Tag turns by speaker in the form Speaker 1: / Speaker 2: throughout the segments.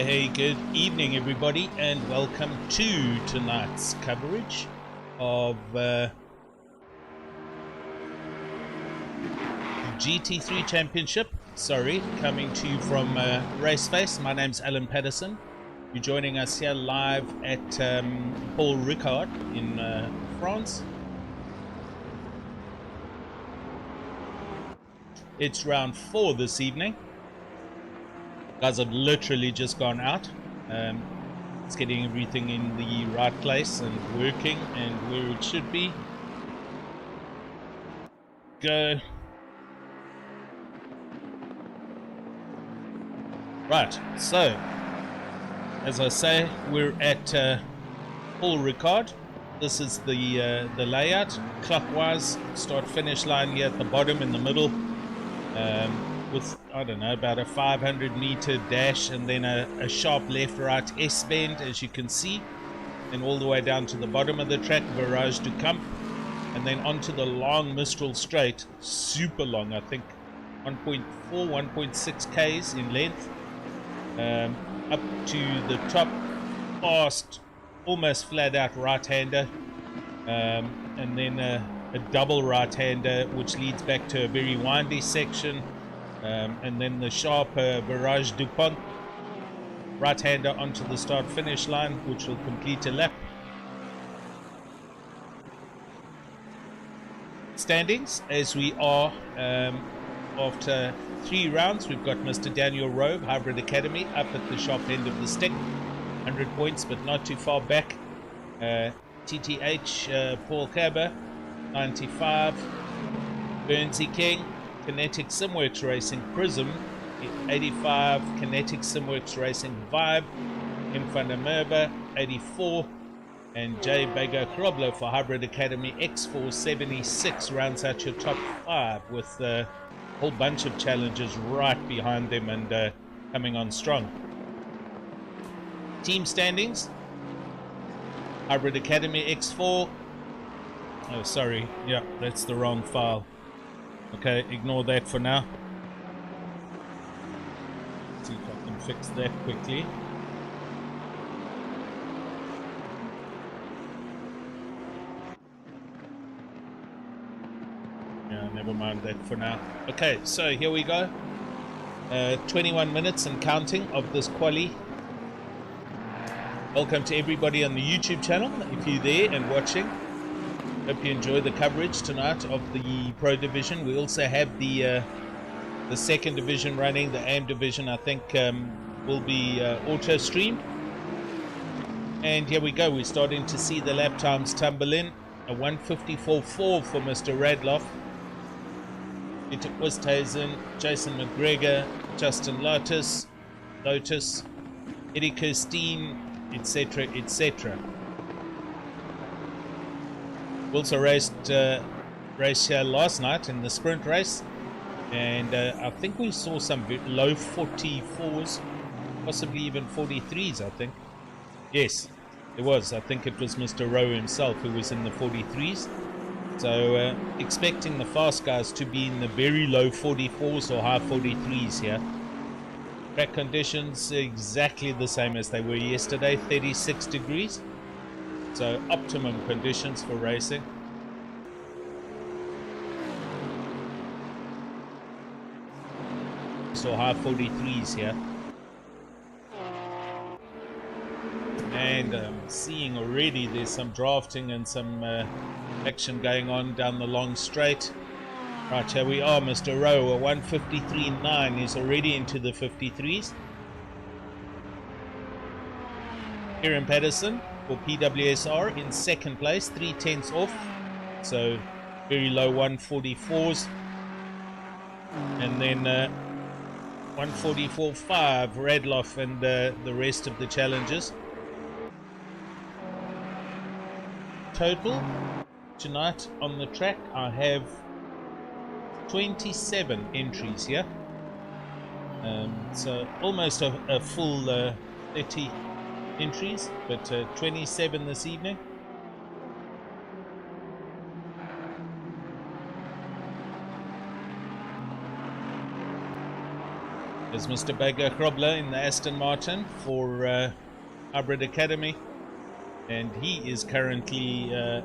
Speaker 1: Hey, good evening everybody, and welcome to tonight's coverage of the GT3 Championship. Coming to you from Raceface. My name's Alan Patterson. You're joining us here live at Paul Ricard in France. It's round 4 this evening. Guys have literally just gone out. It's getting everything in the right place and working and where it should be. Go. Right, so as I say, we're at Paul Ricard. This is the layout clockwise. Start finish line here at the bottom in the middle. With, I don't know, about a 500 meter dash and then a sharp left right S bend, as you can see, and all the way down to the bottom of the track, Virage du Camp, and then onto the long Mistral straight, super long, I think 1.4 1.6 k's in length, up to the top, fast, almost flat out right-hander, and then a double right-hander which leads back to a very windy section, and then the sharp Virage du Pont right-hander onto the start-finish line, which will complete a lap. Standings as we are after 3 rounds. We've got Mr. Daniel Rove, Hybrid Academy, up at the sharp end of the stick, 100 points but not too far back. TTH Paul Caber, 95. Burnsy King, Kinetic Simworks Racing Prism, 85. Kinetic Simworks Racing Vibe, Infanimurba, 84. And Jay Bega Kroblo for Hybrid Academy X4, 76 rounds out your top 5 with a whole bunch of challenges right behind them and coming on strong. Team standings: Hybrid Academy X4. Oh, sorry. Yeah, that's the wrong file. Okay, ignore that for now. See if I can fix that quickly. Yeah, never mind that for now. Okay, so here we go. 21 minutes and counting of this quali. Welcome to everybody on the YouTube channel, if you're there and watching. Hope you enjoy the coverage tonight of the Pro Division. We also have the second division running. The AM division, I think, will be auto streamed. And here we go. We're starting to see the lap times tumble in. A 1:54.4 for Mr. Radloff. Peter Westhuizen, Jason McGregor, Justin Lotus, Eddie Kirstein, etc., etc. We also raced here last night in the sprint race, and I think we saw some low 44s, possibly even 43s, I think. Yes, it was. I think it was Mr. Rowe himself who was in the 43s. So expecting the fast guys to be in the very low 44s or high 43s here. Track conditions exactly the same as they were yesterday, 36 degrees. So optimum conditions for racing. So high 43s here. And seeing already there's some drafting and some action going on down the long straight. Right, here we are, Mr. Rowe, a 1:53.9. He's already into the 53s. Kieran Patterson for PWSR in second place, 3/10 off, so very low 1:44s, and then 1:44.5 Radloff and the rest of the challengers. Total tonight on the track, I have 27 entries here, so almost a full 30 entries, but 27 this evening. There's Mr. Baker Krobler in the Aston Martin for Herbert Academy, and he is currently a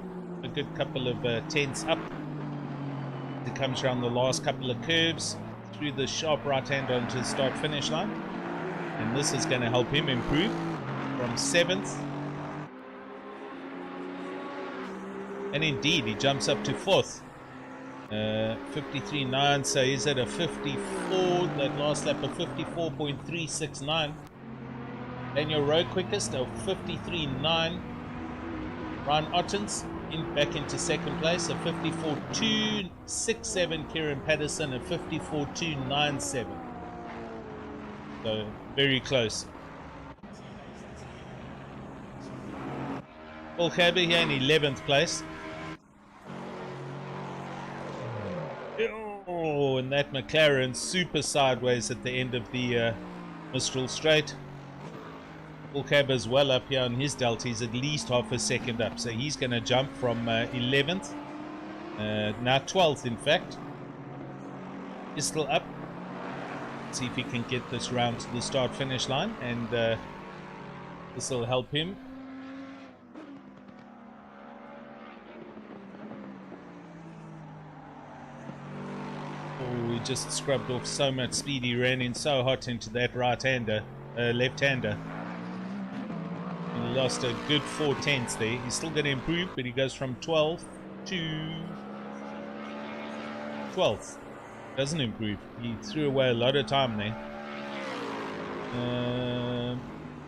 Speaker 1: good couple of tenths up. He comes around the last couple of curves through the sharp right hand onto the start finish line, and this is going to help him improve from 7th, and indeed he jumps up to 4th. 53.9, so he's at a 54, that last lap of 54.369. Daniel Rowe quickest of 53.9. Ryan Ottens back into second place of 54.267. Kieran Patterson of 54.297. So very close. Paul Herbert here in 11th place. Oh, and that McLaren super sideways at the end of the Mistral Straight. Paul Cabba's well up here on his delta. He's at least half a second up, so he's going to jump from 11th, now 12th in fact. He's still up. Let's see if he can get this round to the start finish line, and this will help him. We just scrubbed off so much speed. He ran in so hot into that left-hander. He lost a good 4 tenths there. He's still going to improve, but he goes from 12th to 12th. Doesn't improve. He threw away a lot of time there.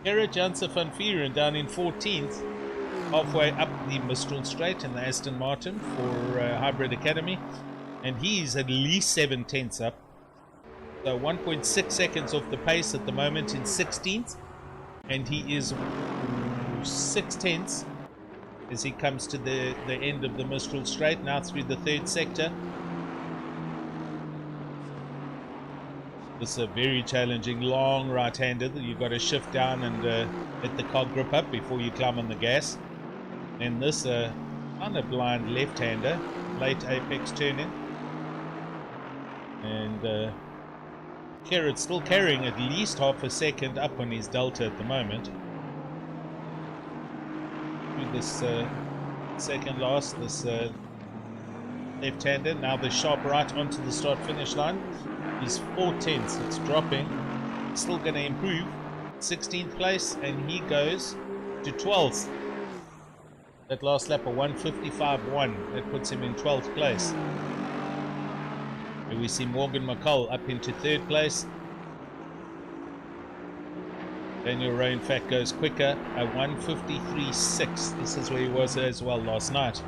Speaker 1: Gerrit Janse van Vieren down in 14th, halfway up the Mistral Straight in the Aston Martin for Hybrid Academy. And he's at least 7 tenths up. So 1.6 seconds off the pace at the moment in 16th. And he is 6 tenths as he comes to the end of the Mistral Straight, now through the 3rd sector. This is a very challenging long right-hander that you've got to shift down and let the car grip up before you climb on the gas. And this kind of blind left-hander, late apex turn-in. And Gerrit's still carrying at least half a second up on his delta at the moment. Through this second last, this left-hander, now the sharp right onto the start-finish line. He's 4 tenths, it's dropping, still going to improve. 16th place, and he goes to 12th. That last lap of 155.1, that puts him in 12th place. Here we see Morgan Mccall up into 3rd place. Daniel Rowe in fact goes quicker, a 153.6. This is where he was as well last night,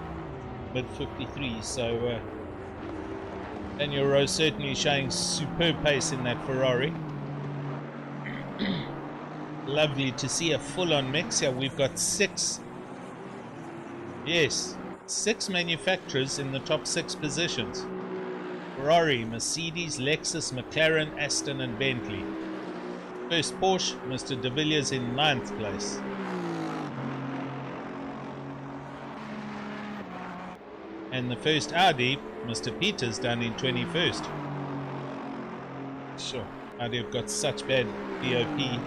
Speaker 1: mid 53. So Daniel Rowe certainly showing superb pace in that Ferrari. Lovely to see a full-on mix here. We've got 6 manufacturers in the top 6 positions. Ferrari, Mercedes, Lexus, McLaren, Aston and Bentley. First Porsche, Mr. De Villiers in 9th place. And the first Audi, Mr. Peters down in 21st. Sure, Audi have got such bad BOP.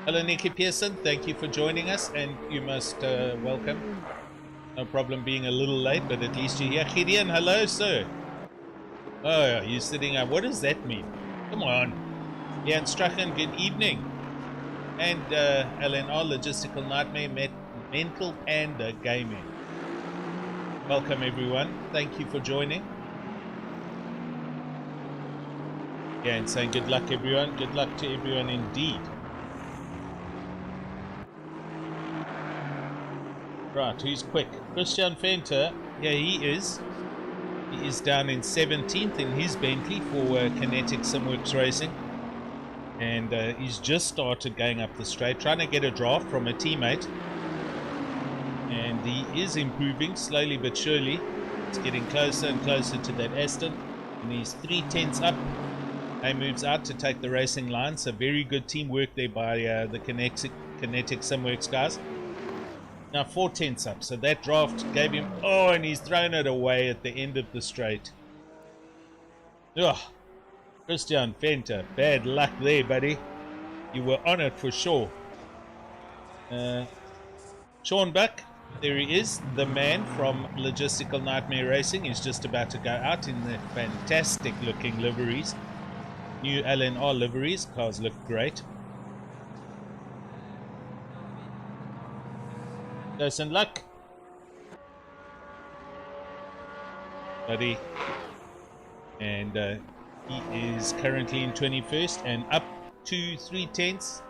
Speaker 1: Hello Nicky Pearson, thank you for joining us, and you most welcome. No problem being a little late, but at least you're here. Gideon, hello sir. Oh, you're sitting up. What does that mean? Come on. Jan Strachen, good evening. And LNR Logistical Nightmare Mental Panda Gaming. Welcome everyone. Thank you for joining. Yeah, and saying good luck everyone. Good luck to everyone indeed. Right, who's quick? Christian Venter. Yeah, he is. He is down in 17th in his Bentley for Kinetic Simworks Racing. And he's just started going up the straight, trying to get a draft from a teammate. And he is improving slowly but surely. It's getting closer and closer to that Aston. And he's 3 tenths up. He moves out to take the racing line. So very good teamwork there by the Kinetic Simworks guys. Now 4/10 up, so that draft gave him... Oh, and he's thrown it away at the end of the straight. Ugh. Christian Venter, bad luck there, buddy. You were on it for sure. Sean Buck, there he is, the man from Logistical Nightmare Racing. He's just about to go out in the fantastic looking liveries. New LNR liveries. Cars look great. Jason Luck, buddy, and he is currently in 21st and up to 3/10.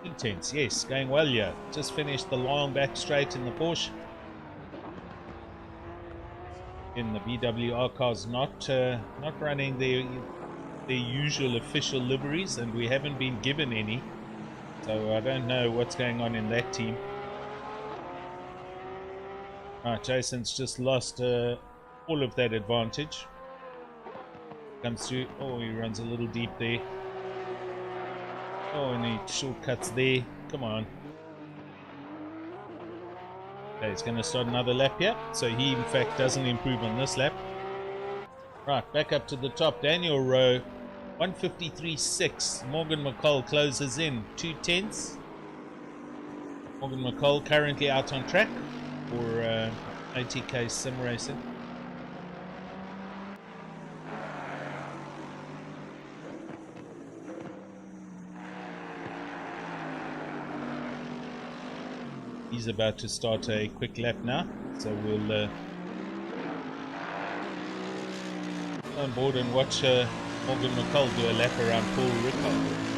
Speaker 1: 3/10, yes, going well here. Just finished the long back straight in the Porsche. In the BWR cars, not running their usual official liveries, and we haven't been given any, so I don't know what's going on in that team. Right, Jason's just lost all of that advantage. Comes through. Oh, he runs a little deep there. Oh, and he shortcuts there. Come on. Okay, he's going to start another lap here. So he, in fact, doesn't improve on this lap. Right, back up to the top. Daniel Rowe, 153.6. Morgan Mccall closes in 2/10. Morgan Mccall currently out on track for ATK sim racing. He's about to start a quick lap now, so we'll go on board and watch Morgan Mccall do a lap around Paul Ricard.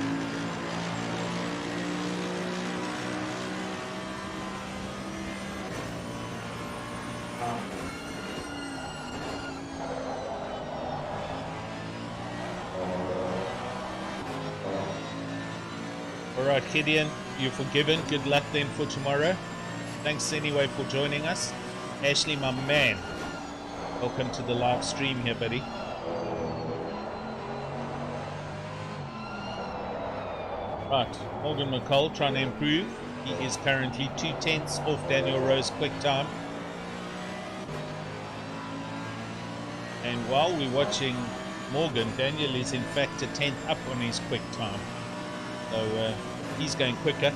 Speaker 1: Alright, Gideon, you're forgiven. Good luck then for tomorrow. Thanks anyway for joining us. Ashley, my man, welcome to the live stream here, buddy. Right, Morgan Mccall trying to improve. He is currently 2/10 off Daniel Rowe's quick time. And while we're watching Morgan, Daniel is in fact a 10th up on his quick time. So he's going quicker.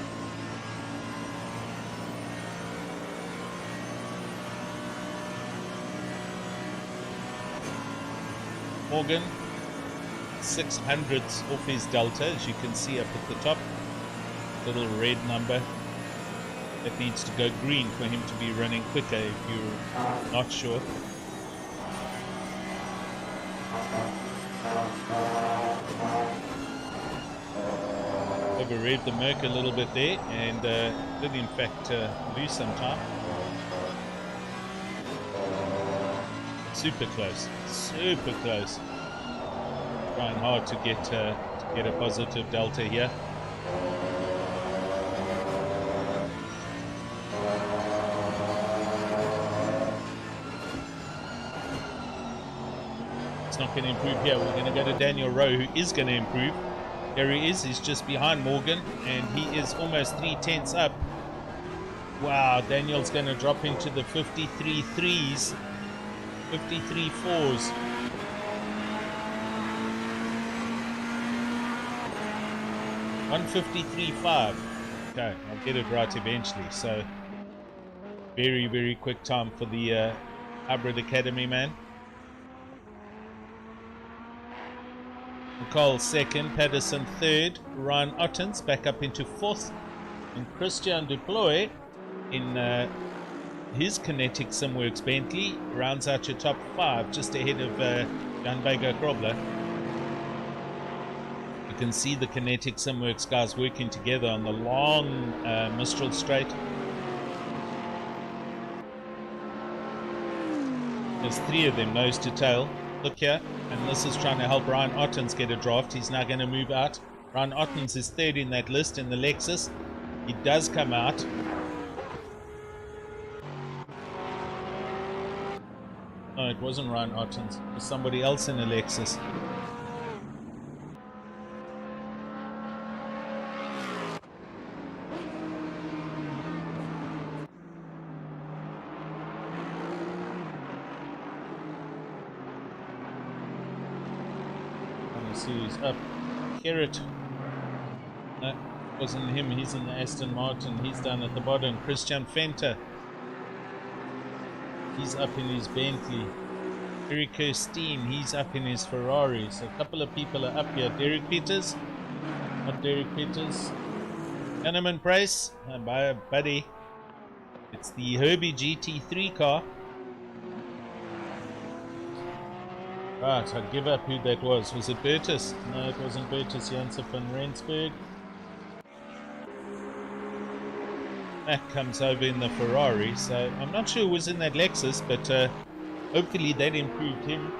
Speaker 1: Morgan, 600ths off his delta, as you can see up at the top. Little red number. That needs to go green for him to be running quicker if you're not sure. Overread the Merc a little bit there and did in fact lose some time. Super close, super close. Trying hard to get a positive delta here. It's not going to improve here. We're going to go to Daniel Rowe, who is going to improve. There he is. He's just behind Morgan, and he is almost 3/10 up. Wow, Daniel's going to drop into the 53 threes, 53 fours. $153.5. Okay, I'll get it right eventually. So, very, very quick time for the Hybrid Academy man. Mccall second, Patterson third, Ryan Ottens back up into fourth, and Christian Deploy in his Kinetic Simworks Bentley rounds out your top five, just ahead of Jan Vega Grobler. You can see the Kinetic Simworks guys working together on the long Mistral straight. There's three of them nose to tail. Look here, and this is trying to help Ryan Ottens get a draft. He's now going to move out. Ryan Ottens is third in that list in the Lexus. He does come out. No, it wasn't Ryan Ottens. It was somebody else in a Lexus. else who's up. Herbert. No, wasn't him. He's in the Aston Martin. He's down at the bottom. Christian Fenter. He's up in his Bentley. Eric Kirstein, he's up in his Ferrari. So a couple of people are up here. Derek Peters. Not Derek Peters. Hanneman Price. Bye, buddy. It's the Herbie GT3 car. Right, I give up who that was. Was it Bertus? No, it wasn't Bertus Janssen van Rensburg. That comes over in the Ferrari, so I'm not sure who was in that Lexus, but hopefully that improved him.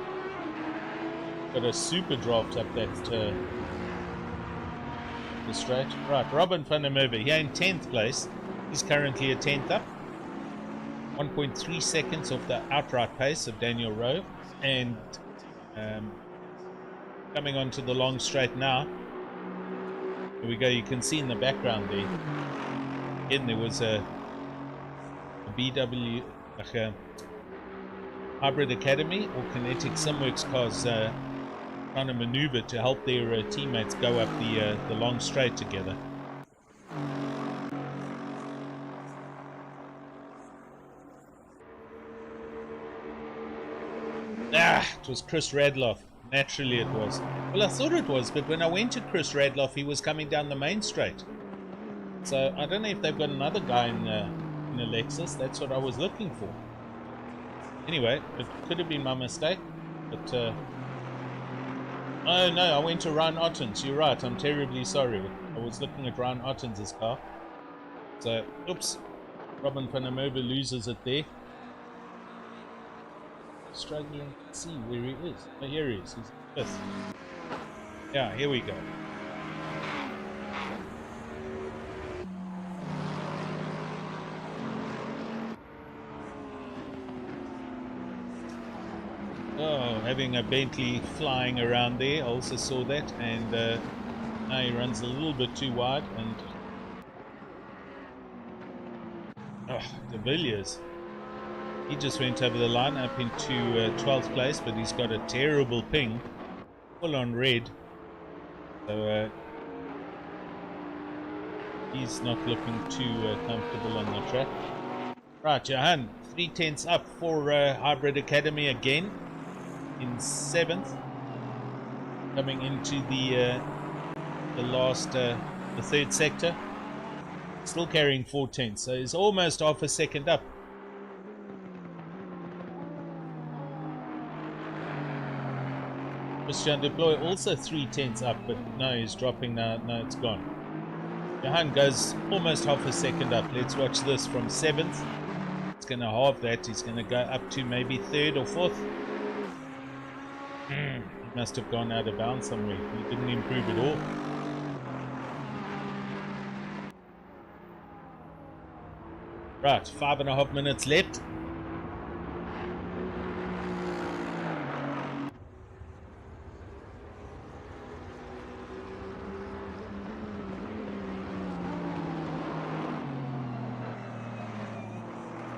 Speaker 1: Got a super draft up that the straight. Right, Robin van der Merwe here in 10th place. He's currently a 10th up. 1.3 seconds off the outright pace of Daniel Rowe. And coming onto the long straight now. Here we go, you can see in the background there. Again, there was a BW, like a Hybrid Academy or Kinetic Simworks cars trying to maneuver to help their teammates go up the long straight together. It was Chris Radloff. Naturally it was. Well, I thought it was, but when I went to Chris Radloff, he was coming down the main straight. So I don't know if they've got another guy in a Lexus. That's what I was looking for. Anyway, it could have been my mistake. But, oh no, I went to Ryan Ottens. You're right, I'm terribly sorry. I was looking at Ryan Ottens' car. So, oops. Robin van der Merwe loses it there. Struggling to see where he is. Oh, here he is. He's fifth. Yeah, here we go. Oh, having a Bentley flying around there. I also saw that, and now he runs a little bit too wide. And De Villiers. He just went over the line up into 12th place, but he's got a terrible ping, full on red. So he's not looking too comfortable on the track. Right, Johan, 3/10 up for Hybrid Academy again in 7th, coming into the last, the 3rd sector. Still carrying 4/10, so he's almost half a second up. Christian Deploy also 3/10 up, but no, he's dropping now. No, it's gone. Johan goes almost half a second up. Let's watch this from 7th. It's going to halve that. He's going to go up to maybe 3rd or 4th. He must have gone out of bounds somewhere. He didn't improve at all. Right, 5.5 minutes left.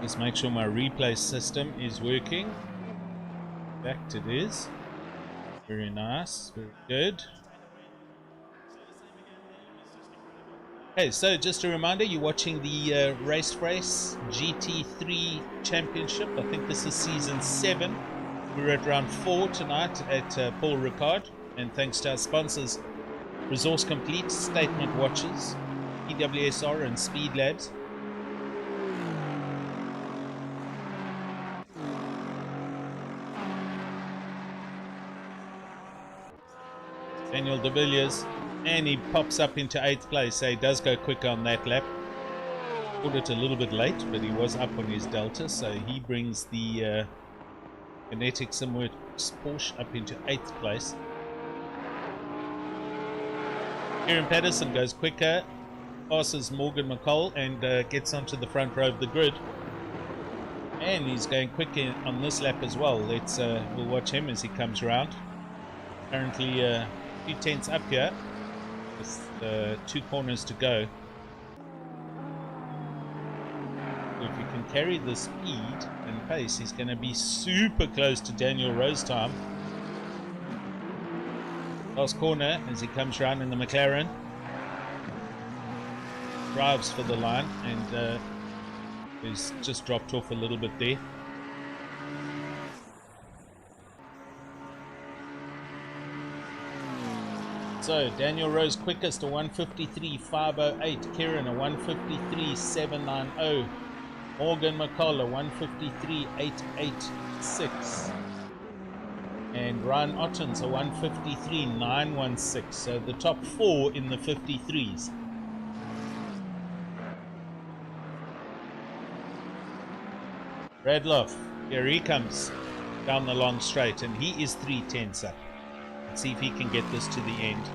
Speaker 1: Just make sure my replay system is working. In fact, it is. Very nice, very good. Okay, so just a reminder, you're watching the Raceface GT3 Championship. I think this is season 7. We're at round 4 tonight at Paul Ricard. And thanks to our sponsors, Resource Complete, Statement Watches, EWSR and Speed Labs. Daniel De Villiers, and he pops up into 8th place, so he does go quicker on that lap. Called it a little bit late, but he was up on his Delta, so he brings the Kinetic Simworks Porsche up into 8th place. Kieran Patterson goes quicker, passes Morgan Mccall, and gets onto the front row of the grid. And he's going quicker on this lap as well. We'll watch him as he comes around. Currently 2/10 up here with 2 corners to go. If he can carry the speed and pace, he's going to be super close to Daniel Rowe's time. Last corner as he comes round in the McLaren. Drives for the line and he's just dropped off a little bit there. So Daniel Rose quickest, a 153.508. Kieran, a 153.790. Morgan Mccall, a 153.886. And Ryan Ottens, a 153.916. So the top four in the 53s. Radloff, here he comes down the long straight, and he is 3/10 up. Let's see if he can get this to the end.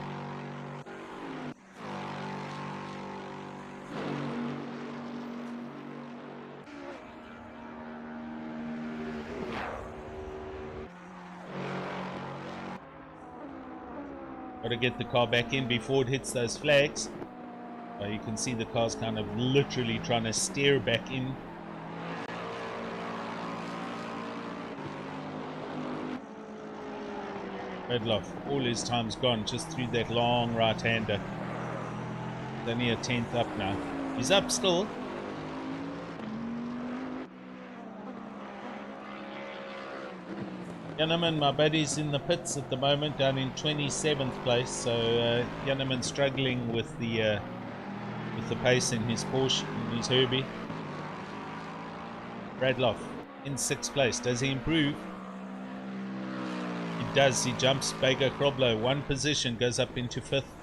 Speaker 1: Got to get the car back in before it hits those flags. You can see the car's kind of literally trying to steer back in. Redloff, all his time's gone just through that long right-hander. He's only a 10th up now. He's up still. Yanneman, my buddy's in the pits at the moment, down in 27th place. So Yanneman struggling with the pace in his Porsche, in his Herbie. Radloff in 6th place. Does he improve? He does. He jumps Bega Kroblo one position, goes up into 5th.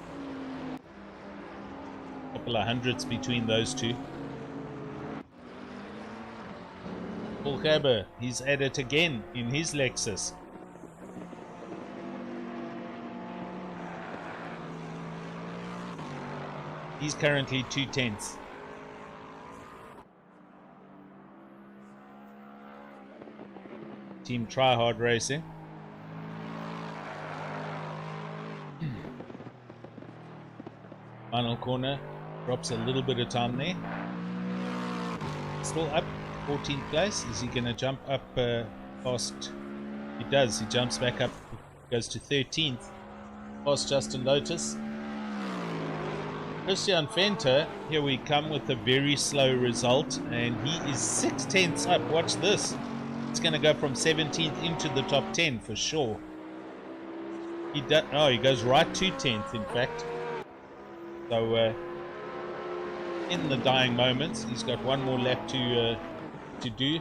Speaker 1: Couple of hundreds between those two. Paul Herbert, he's at it again in his Lexus. He's currently 2/10. Team Tryhard Racing. Final corner, drops a little bit of time there. Still up, 14th place. Is he going to jump up past? He does. He jumps back up, goes to 13th. Past Justin Lotus. Christian Venter, here we come with a very slow result, and he is 6/10 up. Watch this. It's going to go from 17th into the top 10 for sure. He goes right to 10th, in fact. So in the dying moments, he's got one more lap to do.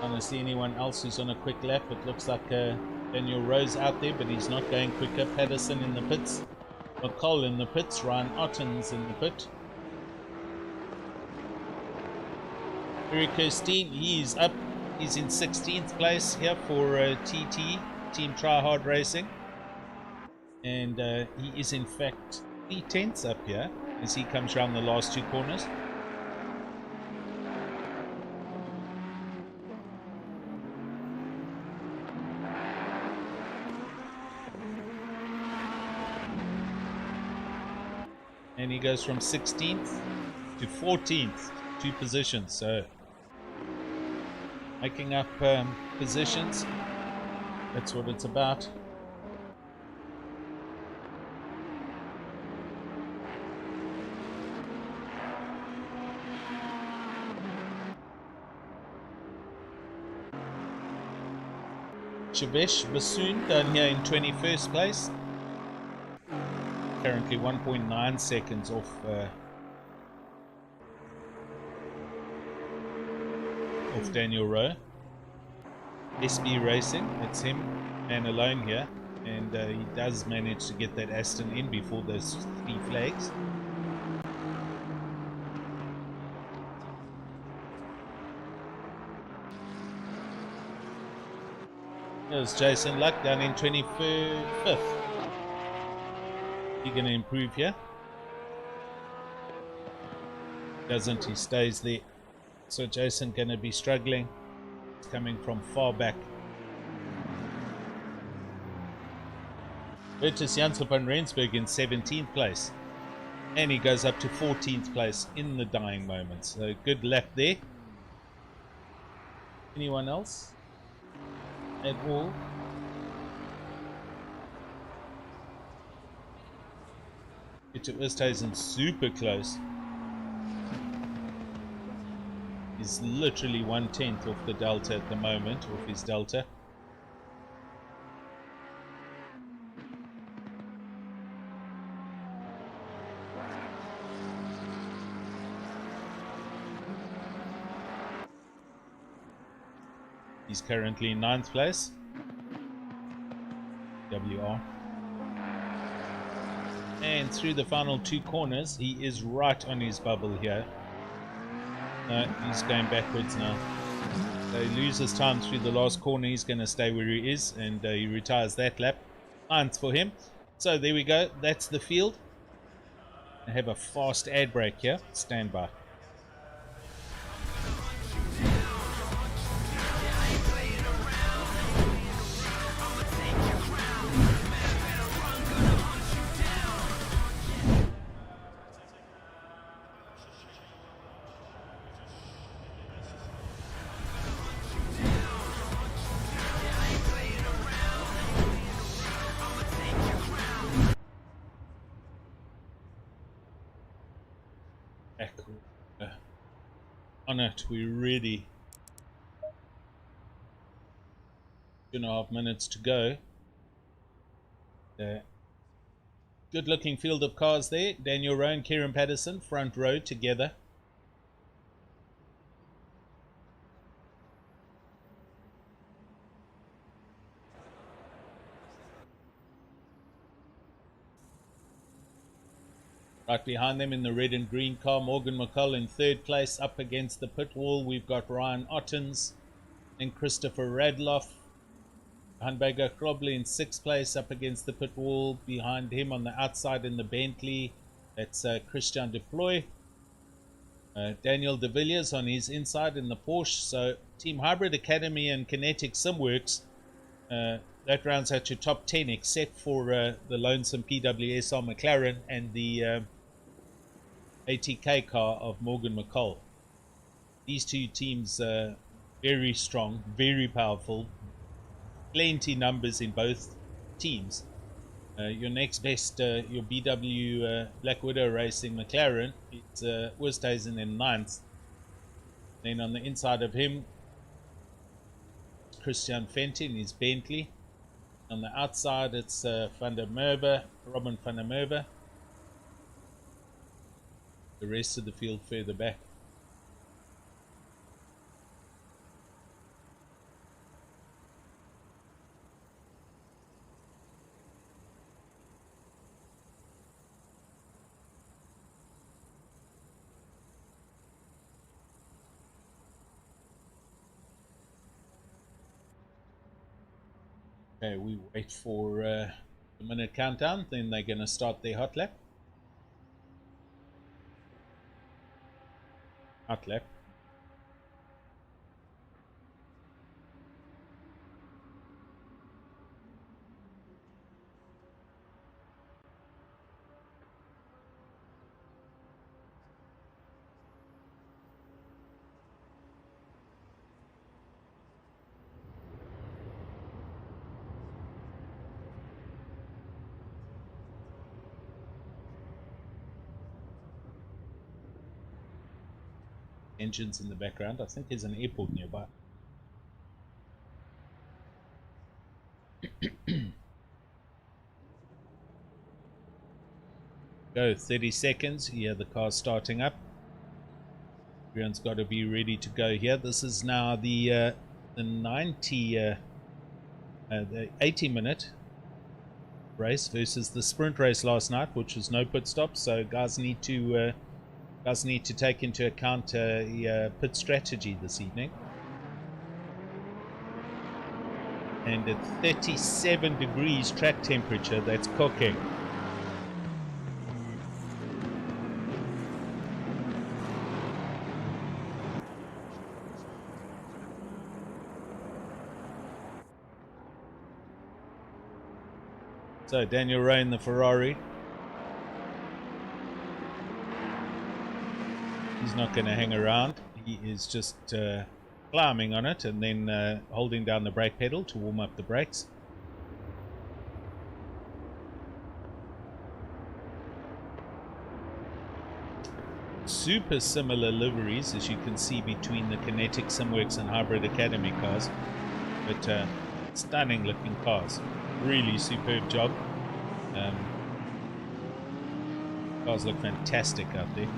Speaker 1: I don't see anyone else who's on a quick lap. It looks like Daniel Rose out there, but he's not going quicker. Patterson in the pits. Mccall in the pits. Ryan Ottens in the pit. Eric Kirstein, he's up. He's in 16th place here for TT, Team Tryhard Racing. And he is in fact 3/10 up here as he comes around the last two corners. And he goes from 16th to 14th, 2 positions. So making up positions, that's what it's about. Shavesh Bassoon down here in 21st place. Currently 1.9 seconds off Daniel Rowe. SB Racing, it's him and alone here, and he does manage to get that Aston in before those 3 flags. There's Jason Luck down in 25th. He going to improve here? Doesn't, he stays there. So Jason going to be struggling. He's coming from far back. Bertus Janssen van Rensburg in 17th place. And he goes up to 14th place in the dying moments. So good lap there. Anyone else? At all? It isn't super close. He's literally 1/10 off the delta at the moment, off his delta. He's currently in 9th place. WR. And through the final 2 corners, he is right on his bubble here. He's going backwards now. So he loses time through the last corner. He's going to stay where he is, and he retires that lap. 9th for him. So there we go. That's the field. I have a fast ad break here. Stand by. On it, we're ready. 2.5 minutes to go. Good looking field of cars there. Daniel Rowe and Kieran Patterson, front row together. Right behind them in the red and green car, Morgan Mccall in 3rd place. Up against the pit wall, we've got Ryan Ottens and Christopher Radloff. Hanbega Kroble in 6th place, up against the pit wall. Behind him on the outside in the Bentley, that's Christian De Floy. Daniel De Villiers on his inside in the Porsche. So Team Hybrid Academy and Kinetic Simworks, that rounds out your top 10, except for the lonesome PWSR McLaren and the ATK car of Morgan Mccall. These 2 teams are very strong, very powerful, plenty numbers in both teams. Your next best, your BW Black Widow Racing McLaren, it's Westhuizen in 9th. Then on the inside of him, Christian Fenton, his Bentley. On the outside, it's Van der Merwe, Robin Van der Merwe. The rest of the field further back. Okay, we wait for the minute countdown, then they're going to start their hot lap. Hot lap. Engines in the background. I think there's an airport nearby. Go 30 seconds. Yeah, the car's starting up. Everyone's got to be ready to go here. This is now the 80-minute race versus the sprint race last night, which was no pit stop. So guys need to take into account pit strategy this evening. And at 37 degrees track temperature, that's cooking. So Daniel Rowe in the Ferrari. He's not going to hang around. He is just climbing on it and then holding down the brake pedal to warm up the brakes. super similar liveries, as you can see, between the Kinetic Simworks and Hybrid Academy cars. But stunning looking cars. Really superb job. Cars look fantastic out there.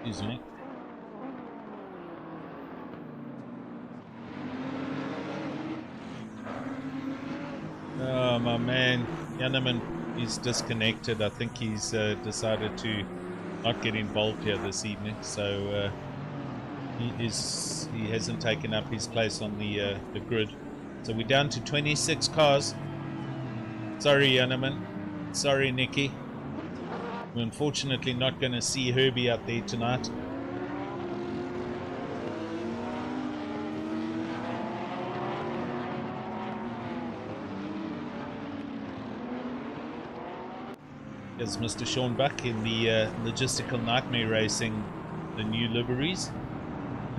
Speaker 1: Excuse me. Oh, my man, Yanneman is disconnected. I think he's decided to not get involved here this evening. So he hasn't taken up his place on the grid. So we're down to 26 cars. Sorry, Yanneman. Sorry, Nikki. We're unfortunately not going to see Herbie out there tonight. Here's Mr. Sean Buck in the Logistical Nightmare Racing, the new liveries.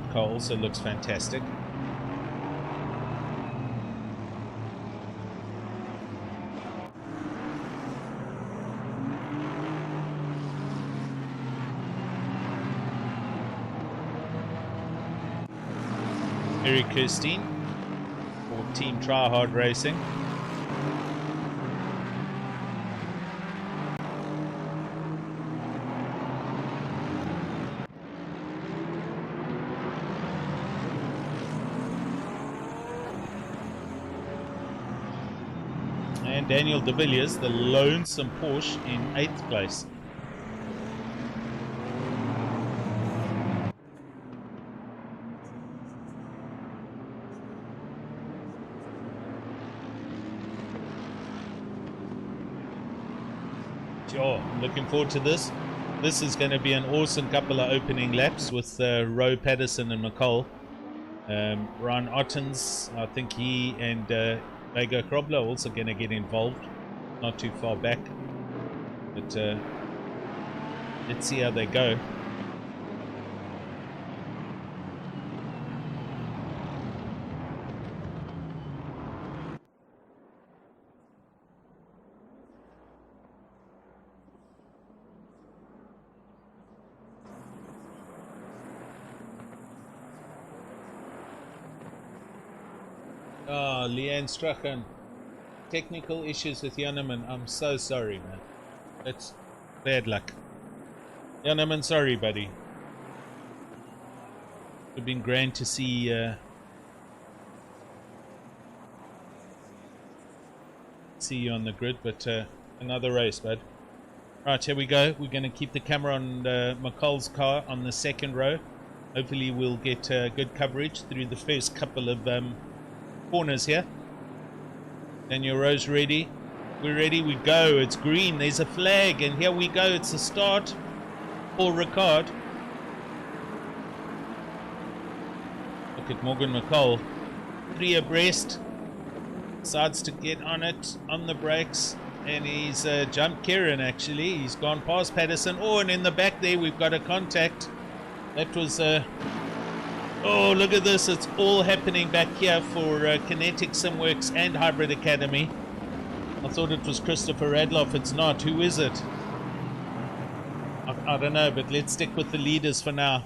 Speaker 1: The car also looks fantastic. Eric Kirstein for Team Tryhard Racing. And Daniel de Villiers, the lonesome Porsche, in 8th place. Sure, looking forward to this. This is going to be an awesome couple of opening laps with Rowe, Patterson and Mccall. Ron Ottens, I think he and Vega Krobler also going to get involved. Not too far back. But let's see how they go. Oh, Leanne Strachan. Technical issues with Yanneman. I'm so sorry, man. That's bad luck. Yanneman, sorry, buddy. It would have been grand to see you on the grid, but another race, bud. Right, here we go. We're going to keep the camera on Mccall's car on the second row. Hopefully we'll get good coverage through the first couple of corners here. Daniel Rose ready. We're ready, we go. It's green, there's a flag, and here we go. It's the start for Ricard. Look at Morgan Mccall. 3 abreast. Decides to get on it, on the brakes, and he's jumped Kieran actually. He's gone past Patterson. Oh, and in the back there we've got a contact. That was oh, look at this. It's all happening back here for Kinetic Simworks and Hybrid Academy. I thought it was Christopher Radloff. It's not. Who is it? I don't know, but let's stick with the leaders for now.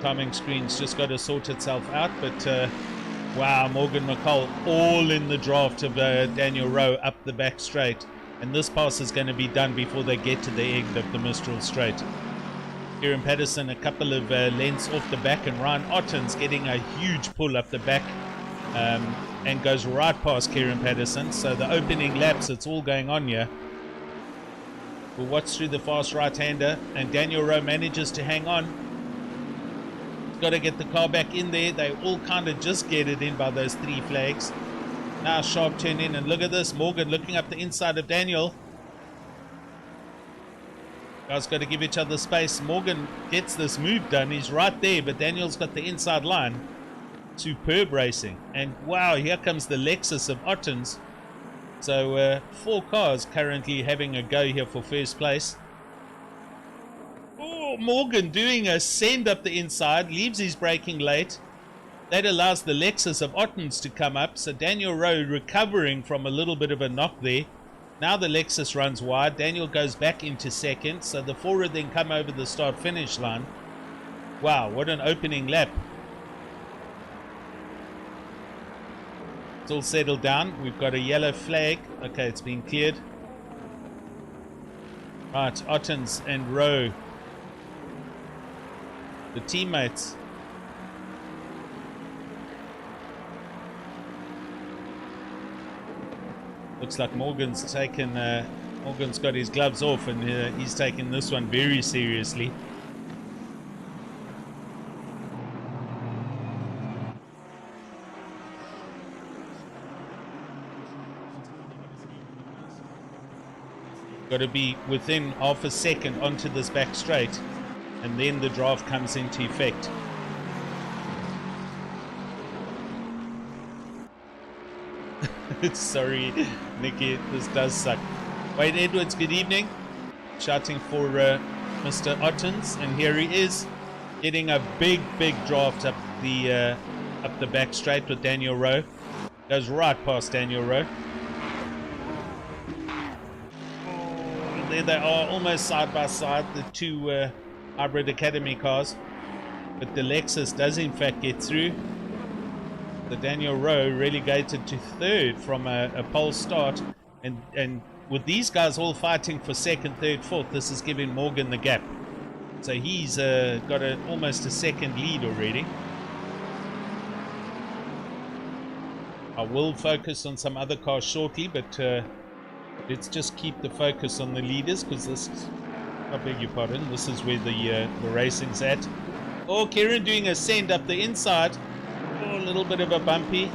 Speaker 1: Timing screen's just got to sort itself out, but wow, Morgan Mccall all in the draft of Daniel Rowe up the back straight. And this pass is going to be done before they get to the end of the Mistral Straight. Kieran Patterson a couple of lengths off the back, and Ryan Ottens getting a huge pull up the back and goes right past Kieran Patterson. So the opening laps, it's all going on here. We'll watch through the fast right-hander, and Daniel Rowe manages to hang on. Got to get the car back in there. They all kind of just get it in by those 3 flags. Now sharp turn in, and look at this. Morgan looking up the inside of Daniel. Guys got to give each other space. Morgan gets this move done. He's right there, but Daniel's got the inside line. Superb racing. And wow, here comes the Lexus of Ottens. So 4 cars currently having a go here for first place. Oh, Morgan doing a send up the inside, leaves his braking late. That allows the Lexus of Ottens to come up. So Daniel Rowe recovering from a little bit of a knock there. Now the Lexus runs wide. Daniel goes back into second. So the forward then come over the start-finish line. Wow, what an opening lap. It's all settled down. We've got a yellow flag. Okay, it's been cleared. Right, Ottens and Rowe. The teammates. Looks like Morgan's taken. Morgan's got his gloves off, and he's taking this one very seriously. Got to be within half a second onto this back straight, and then the draft comes into effect. Sorry, Nikki, this does suck. Wade Edwards, good evening. Shouting for Mr. Ottens, and here he is, getting a big draft up the back straight with Daniel Rowe. Goes right past Daniel Rowe. Oh, there they are, almost side by side, the two Hybrid Academy cars. But the Lexus does in fact get through. The Daniel Rowe relegated to third from a pole start, and with these guys all fighting for second, third, fourth, this is giving Morgan the gap. So he's got almost a second lead already. I will focus on some other cars shortly, but let's just keep the focus on the leaders, because this, I beg your pardon, this is where the racing's at. Oh, Kieran doing a send up the inside. Oh, a little bit of a bumpy.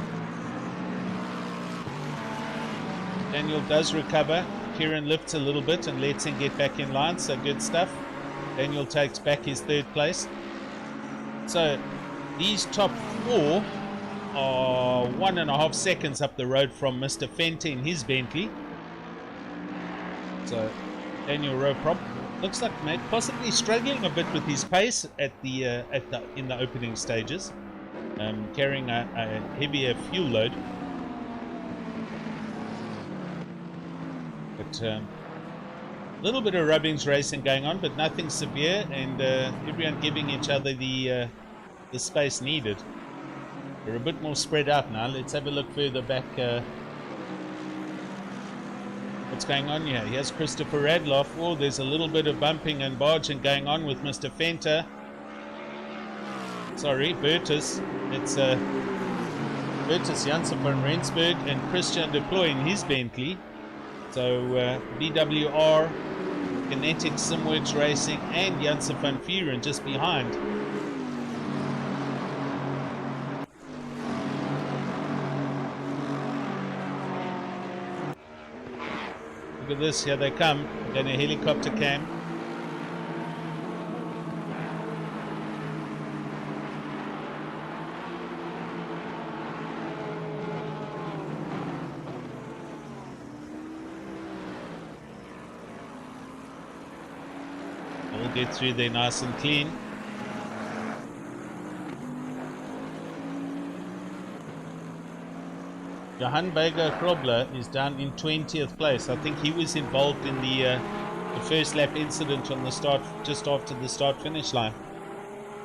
Speaker 1: Daniel does recover. Kieran lifts a little bit and lets him get back in line, so good stuff. Daniel takes back his third place. So these top 4 are 1.5 seconds up the road from Mr. Fenton in his Bentley. So Daniel Rowe looks like possibly struggling a bit with his pace in the opening stages. Carrying a heavier fuel load, but a little bit of rubbings racing going on, but nothing severe, and everyone giving each other the space needed. We're a bit more spread out now. Let's have a look further back. What's going on here? Here's Christopher Radloff. Oh, there's a little bit of bumping and barging going on with Mr. Fenter. Sorry, Bertus. It's Bertus Janssen van Rensburg and Christian Deploy in his Bentley. So BWR, Kinetic Simworks Racing, and Janssen van Vuren just behind. Look at this, here they come. Then a helicopter cam. Get through there nice and clean. Johan Berger Krobler is down in 20th place. I think he was involved in the first lap incident on the start, just after the start finish line.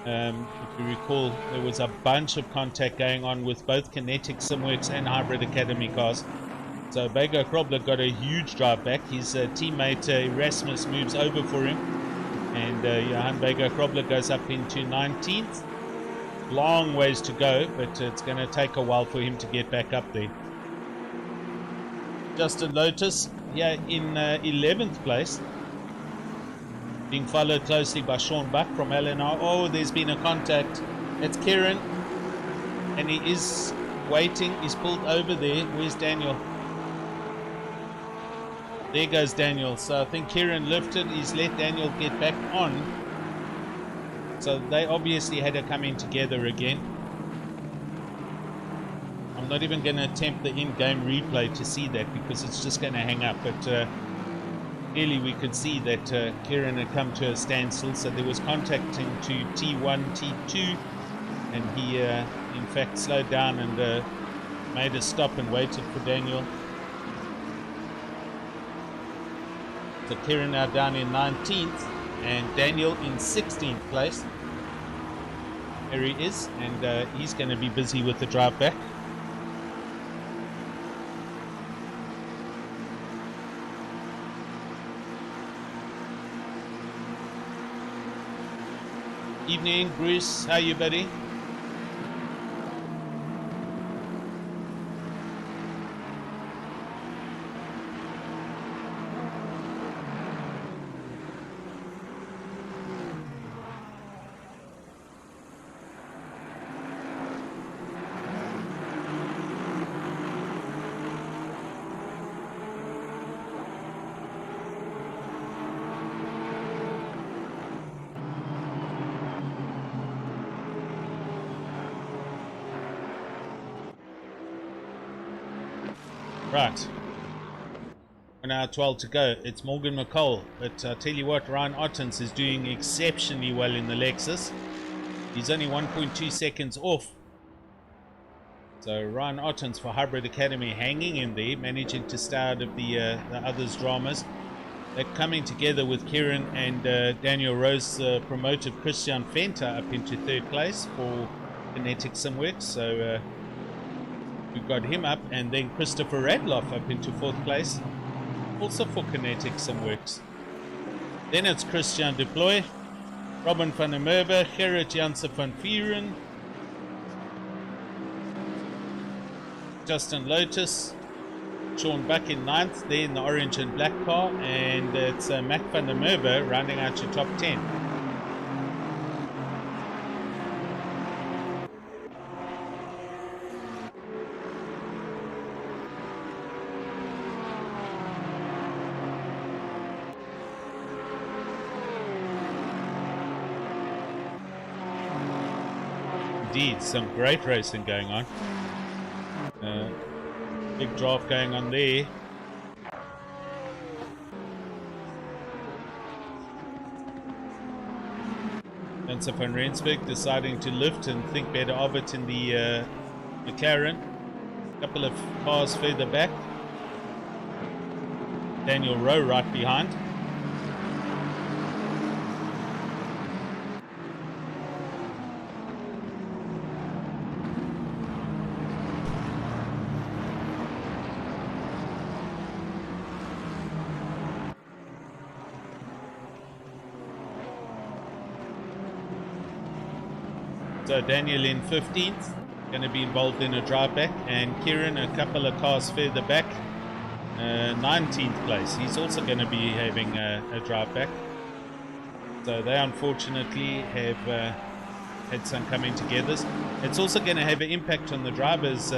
Speaker 1: If you recall, there was a bunch of contact going on with both Kinetic Simworks and Hybrid Academy cars. So Berger Krobler got a huge drive back. His teammate Erasmus moves over for him. And Johan Berger Krobler goes up into 19th. Long ways to go, but it's going to take a while for him to get back up there. Justin Lotus here in 11th place, being followed closely by Sean Buck from LNR. Oh, there's been a contact. It's Kieran, and he is waiting. He's pulled over there. Where's Daniel? There goes Daniel. So I think Kieran lifted. He's let Daniel get back on. So they obviously had a come in together again. I'm not even going to attempt the in-game replay to see that because it's just going to hang up. But clearly we could see that Kieran had come to a standstill, so there was contact into T1, T2, and he in fact slowed down and made a stop and waited for Daniel. So Kieran now down in 19th and Daniel in 16th place. There he is, and he's going to be busy with the drive back. Evening, Bruce. How are you, buddy? Right, 1 hour 12 to go. It's Morgan Mccall, but I tell you what, Ryan Ottens is doing exceptionally well in the Lexus. He's only 1.2 seconds off. So Ryan Ottens for Hybrid Academy hanging in there, managing to stay out of the others' dramas. They're coming together with Kieran and Daniel Rose promoted Christian Fenter up into 3rd place for Kinetic Simworks. So we've got him up, and then Christopher Radloff up into 4th place, also for Kinetic Simworks. Then it's Christian Deploy, Robin van der Merwe, Gerrit Janssen van Vieren, Justin Lotus, Sean Buck in 9th, there in the orange and black car, and it's Mac van der Merwe rounding out your top 10. Indeed, some great racing going on. Big draft going on there. Janssen van Rensburg deciding to lift and think better of it in the McLaren. A couple of cars further back. Daniel Rowe right behind. So Daniel in 15th, going to be involved in a drive back, and Kieran a couple of cars further back, 19th place. He's also going to be having a drive back. So they unfortunately have had some coming together. It's also going to have an impact on the drivers'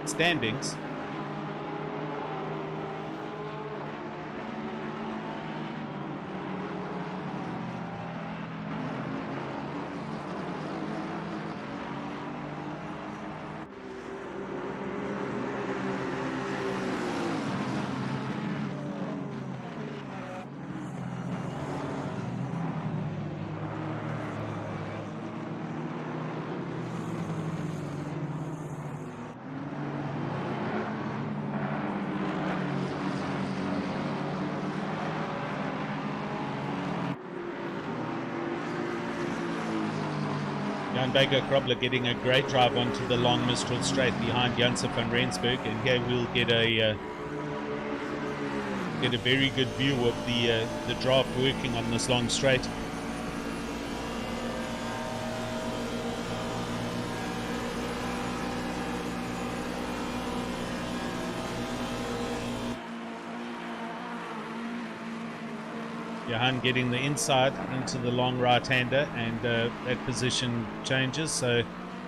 Speaker 1: standings. Vega Krobler getting a great drive onto the long Mistral straight behind Janssen van Rensburg, and here we'll get a very good view of the draft working on this long straight. Johan getting the inside into the long right-hander, and that position changes, so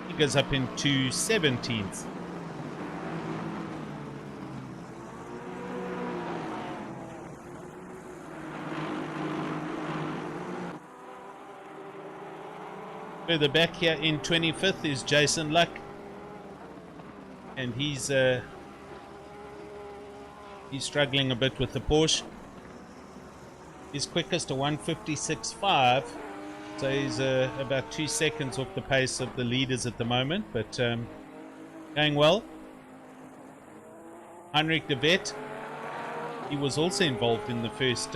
Speaker 1: he goes up into 17th. Further back here in 25th is Jason Luck. and he's struggling a bit with the Porsche. He's quickest to 156.5, so he's about 2 seconds off the pace of the leaders at the moment, but going well. Heinrich de Wet, he was also involved in the first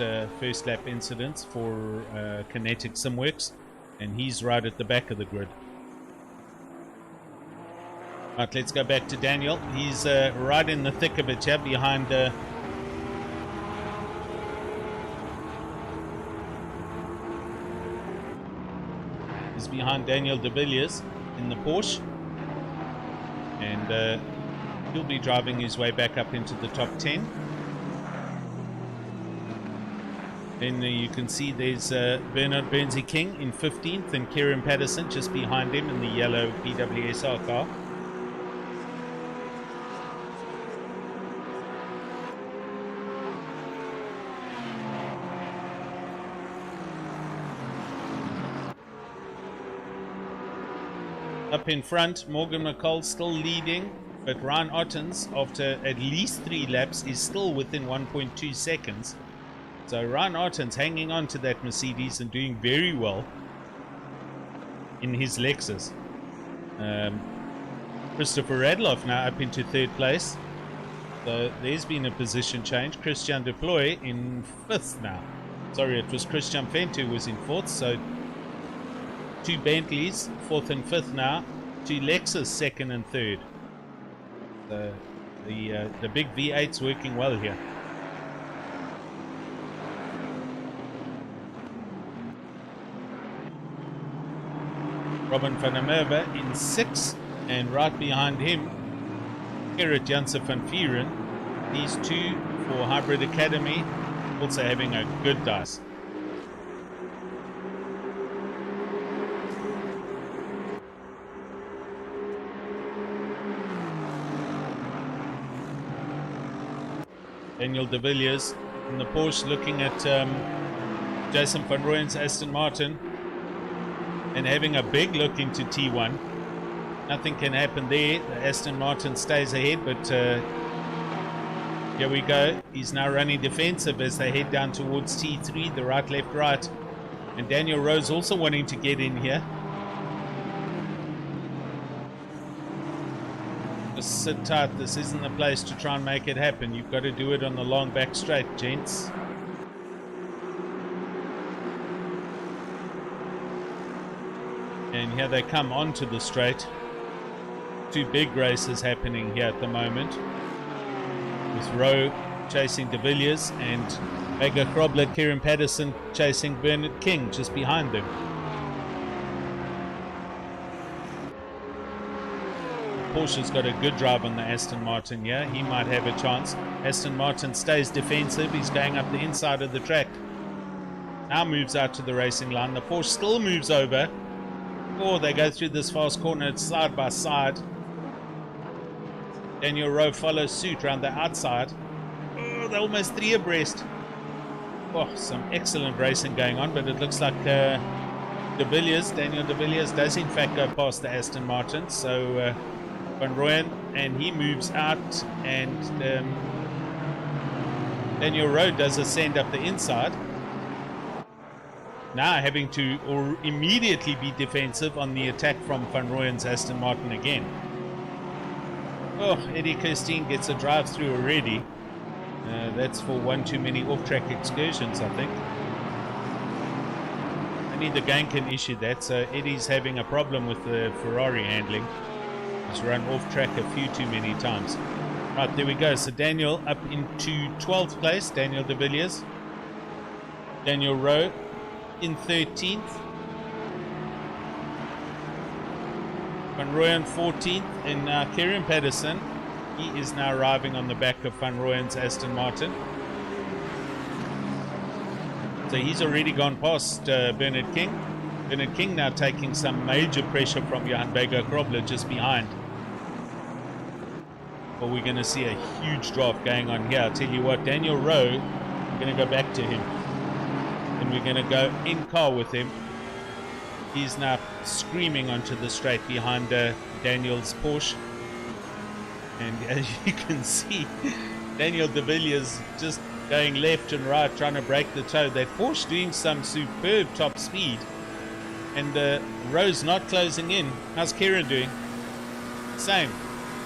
Speaker 1: lap incidents for Kinetic Simworks, and he's right at the back of the grid. Right, let's go back to Daniel. He's right in the thick of it here, behind he's behind Daniel de Villiers in the Porsche, and he'll be driving his way back up into the top 10. Then you can see there's Bernard Bernsey King in 15th, and Kieran Patterson just behind him in the yellow PWSR car. Up in front, Morgan Mccall still leading, but Ryan Ottens, after at least 3 laps, is still within 1.2 seconds. So Ryan Ottens hanging on to that Mercedes and doing very well in his Lexus. Christopher Radloff now up into 3rd place. So there's been a position change. Christian Deploy in 5th now. Sorry, it was Christian Fent who was in 4th. So 2 Bentleys, 4th and 5th now. 2 Lexus, 2nd and 3rd. The big V8's working well here. Robin van der Merwe in 6th, and right behind him, Gerrit Janse van Vieren. These two for Hybrid Academy, also having a good dice. Daniel de Villiers in the Porsche, looking at Jason van Rooyen's Aston Martin and having a big look into T1. Nothing can happen there. The Aston Martin stays ahead, but here we go. He's now running defensive as they head down towards T3, the right, left, right. And Daniel Rose also wanting to get in here. Just sit tight. This isn't the place to try and make it happen. You've got to do it on the long back straight, gents. And here they come onto the straight. 2 big races happening here at the moment, with Rowe chasing de Villiers and Vega Kroblet, Kieran Patterson chasing Bernard King just behind them. Porsche's got a good drive on the Aston Martin here. He might have a chance. Aston Martin stays defensive. He's going up the inside of the track. Now moves out to the racing line. The Porsche still moves over. Oh, they go through this fast corner. It's side by side. Daniel Rowe follows suit around the outside. Oh, they're almost 3 abreast. Oh, some excellent racing going on, but it looks like Daniel de Villiers does in fact go past the Aston Martin. So Van Rooyen, and he moves out, and Daniel Rowe does ascend up the inside. Now having to immediately be defensive on the attack from Van Rooyen's Aston Martin again. Oh, Eddie Kirstein gets a drive through already. That's for one too many off-track excursions, I think. Only the gang can issue that, so Eddie's having a problem with the Ferrari handling. He's run off-track a few too many times. Right, there we go. So Daniel up into 12th place, Daniel de Villiers. Daniel Rowe in 13th. Van Rooyen 14th, and now Kieran Patterson, he is now arriving on the back of Van Rooyen's Aston Martin. So he's already gone past Bernard King. Bernard King now taking some major pressure from Johan Vega Krobler just behind. Well, we're going to see a huge draft going on here. I'll tell you what, Daniel Rowe, we're going to go back to him. And we're going to go in car with him. He's now screaming onto the straight behind Daniel's Porsche. And as you can see, Daniel de Villiers just going left and right, trying to break the toe. That Porsche doing some superb top speed. And Rose not closing in. How's Kieran doing? Same.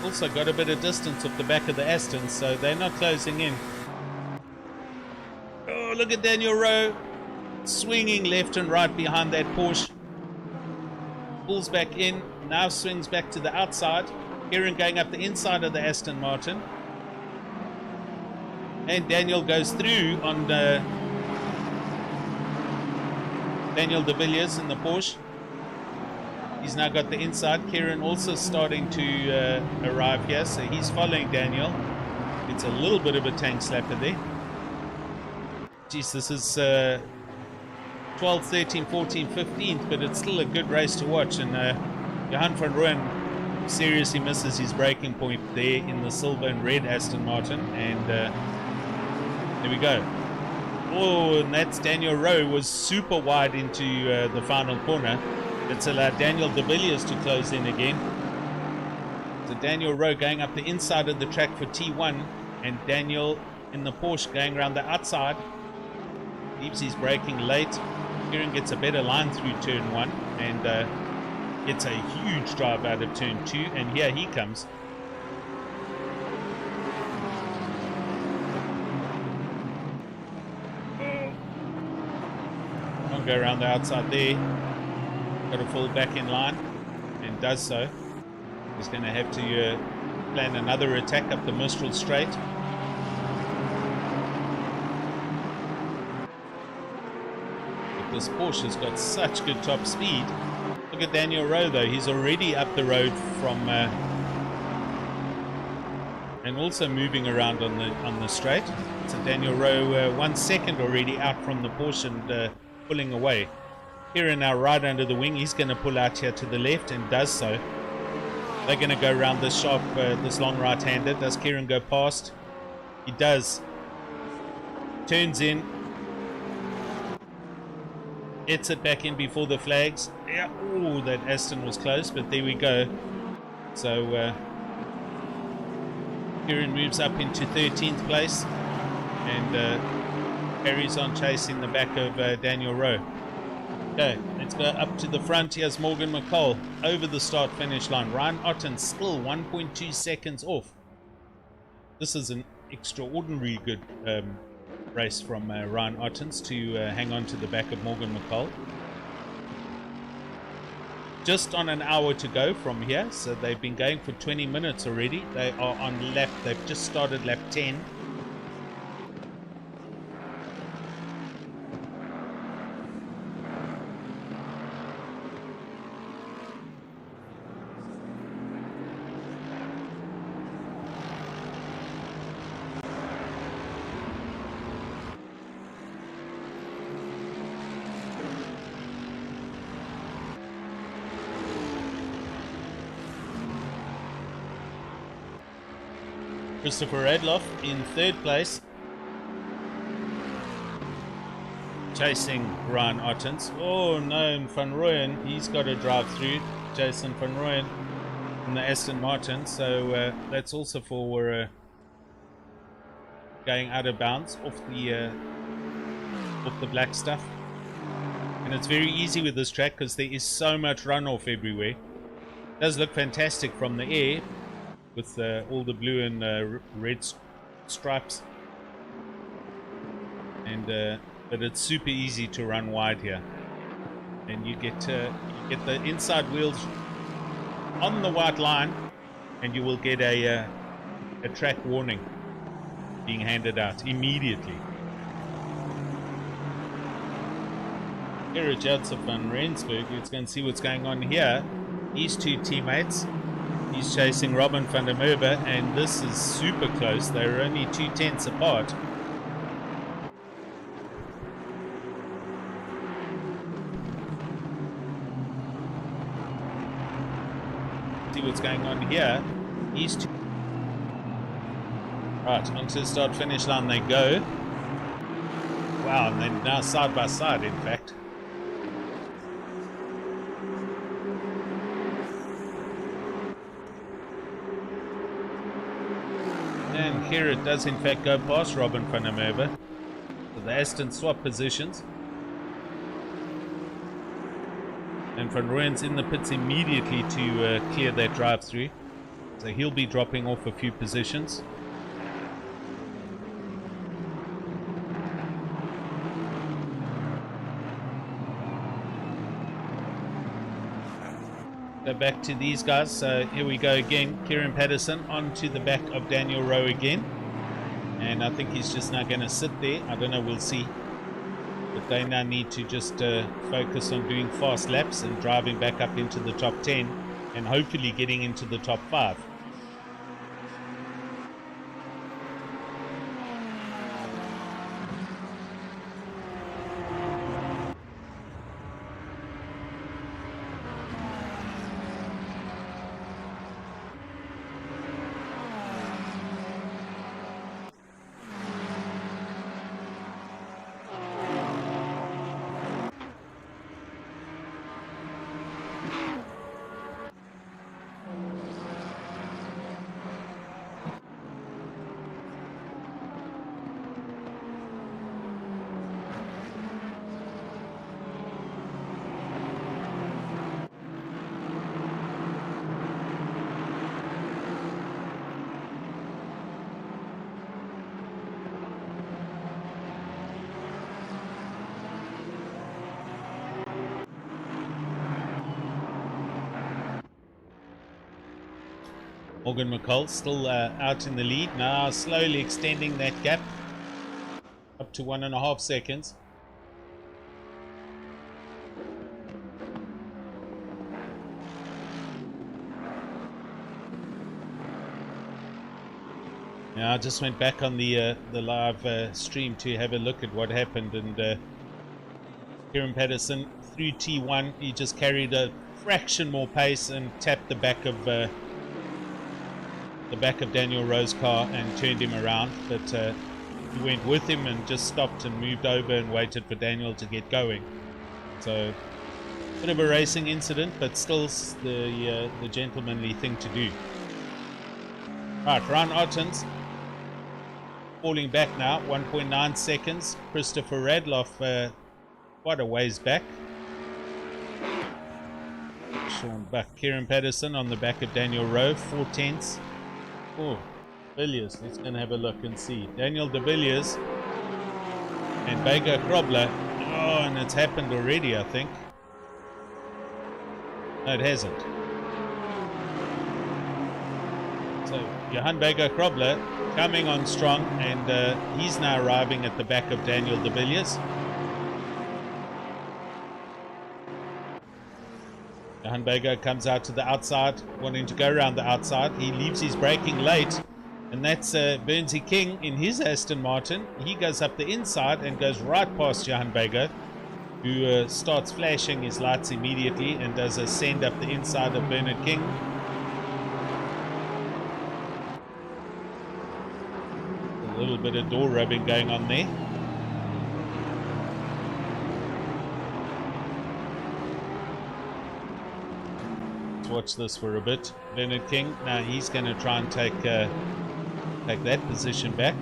Speaker 1: Also got a bit of distance off the back of the Aston, so they're not closing in. Oh, look at Daniel Rowe swinging left and right behind that Porsche. Pulls back in, now swings back to the outside. Kieran going up the inside of the Aston Martin. And Daniel goes through on Daniel de Villiers in the Porsche. He's now got the inside. Kieran also starting to arrive here, so he's following Daniel. It's a little bit of a tank slapper there. Geez, this is 12th, 13th, 14th, 15th, but it's still a good race to watch. And Johan van Rooyen seriously misses his braking point there in the silver and red Aston Martin. And there we go. Oh, and that's Daniel Rowe was super wide into the final corner. It's allowed Daniel de Villiers to close in again. So Daniel Rowe going up the inside of the track for T1, and Daniel in the Porsche going around the outside. Leaves his braking late. Kieran gets a better line through turn 1 and gets a huge drive out of turn 2, and here he comes. I'll go around the outside there. Got to fall back in line, and does so. He's going to have to plan another attack up the Mistral Straight. But this Porsche has got such good top speed. Look at Daniel Rowe though, he's already up the road from and also moving around on the straight. So Daniel Rowe 1 second already out from the Porsche and pulling away. Kieran now right under the wing. He's going to pull out here to the left and does so. They're going to go around this sharp, this long right-hander. Does Kieran go past? He does. Turns in. Gets it back in before the flags. Yeah. Oh, that Aston was close, but there we go. So Kieran moves up into 13th place and carries on chasing the back of Daniel Rowe. Okay, let's go up to the front. Here's Morgan Mccall over the start finish line. Ryan Otten still 1.2 seconds off. This is an extraordinary good race from Ryan Ottens to hang on to the back of Morgan Mccall. Just on an hour to go from here, so they've been going for 20 minutes already. They are on lap, they've just started lap 10. Christopher Radloff in 3rd place, chasing Ryan Ottens. Oh no, Van Rooyen, he's got to drive through. Jason Van Rooyen in the Aston Martin, so that's also for going out of bounds off the black stuff. And it's very easy with this track because there is so much runoff everywhere. It does look fantastic from the air, with all the blue and red stripes, and but it's super easy to run wide here, and you get the inside wheels on the white line, and you will get a track warning being handed out immediately. Here at Judson van Rensburg, let's go and see what's going on here. These two teammates. He's chasing Robin van der Merwe, and this is super close. They're only 2/10 apart. See what's going on here. He's two. Right, onto the start finish line they go. Wow, and then now side by side, in fact. here it does in fact go past Robin van der Merwe. So the Aston swap positions. And Van Rooyen's in the pits immediately to clear that drive through. So he'll be dropping off a few positions. Go back to these guys. So here we go again. Kieran Patterson onto the back of Daniel Rowe again. And I think he's just now going to sit there. I don't know, we'll see. But they now need to just focus on doing fast laps and driving back up into the top 10 and hopefully getting into the top 5. Morgan Mccall still out in the lead, now slowly extending that gap up to 1.5 seconds. Now I just went back on the live stream to have a look at what happened, and Kieran Patterson through T1, he just carried a fraction more pace and tapped the back of Daniel Rowe's car and turned him around, but he went with him and just stopped and moved over and waited for Daniel to get going. So bit of a racing incident, but still the gentlemanly thing to do. Right, Ryan Ottens falling back now, 1.9 seconds. Christopher Radloff quite a ways back. Sean Buck, Kieran Patterson on the back of Daniel Rowe, 4 tenths. Oh, Villiers, let's go and have a look and see. Daniel de Villiers and Bega Krobler. Oh, and it's happened already, I think. No, it hasn't. So, Johan Bega Krobler coming on strong, and he's now arriving at the back of Daniel de Villiers. Johan Bega comes out to the outside, wanting to go around the outside. He leaves his braking late, and that's Bernsey King in his Aston Martin. He goes up the inside and goes right past Johan Bega, who starts flashing his lights immediately and does a send up the inside of Bernard King. A little bit of door rubbing going on there. Watch this for a bit. Bernard King, now he's going to try and take that position back,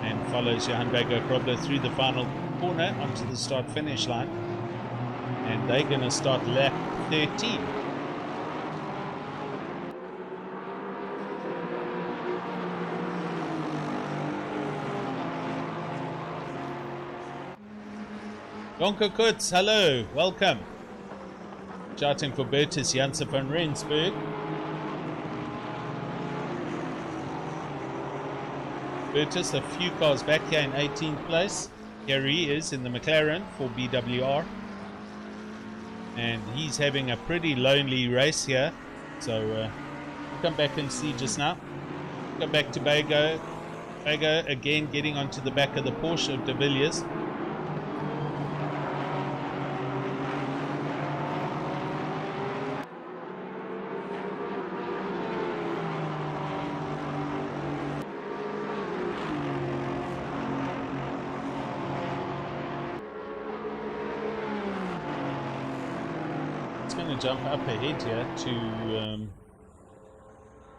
Speaker 1: and follows Johan Bega Krobler through the final corner onto the start finish line, and they're going to start lap 13. Donker Kutz, hello, welcome. Shouting for Bertus Janssen van Rensburg. Bertus a few cars back here in 18th place. Here he is in the McLaren for BWR. And he's having a pretty lonely race here. So come back and see just now. Go back to Bega. Bega again getting onto the back of the Porsche of de Villiers. Jump up ahead here to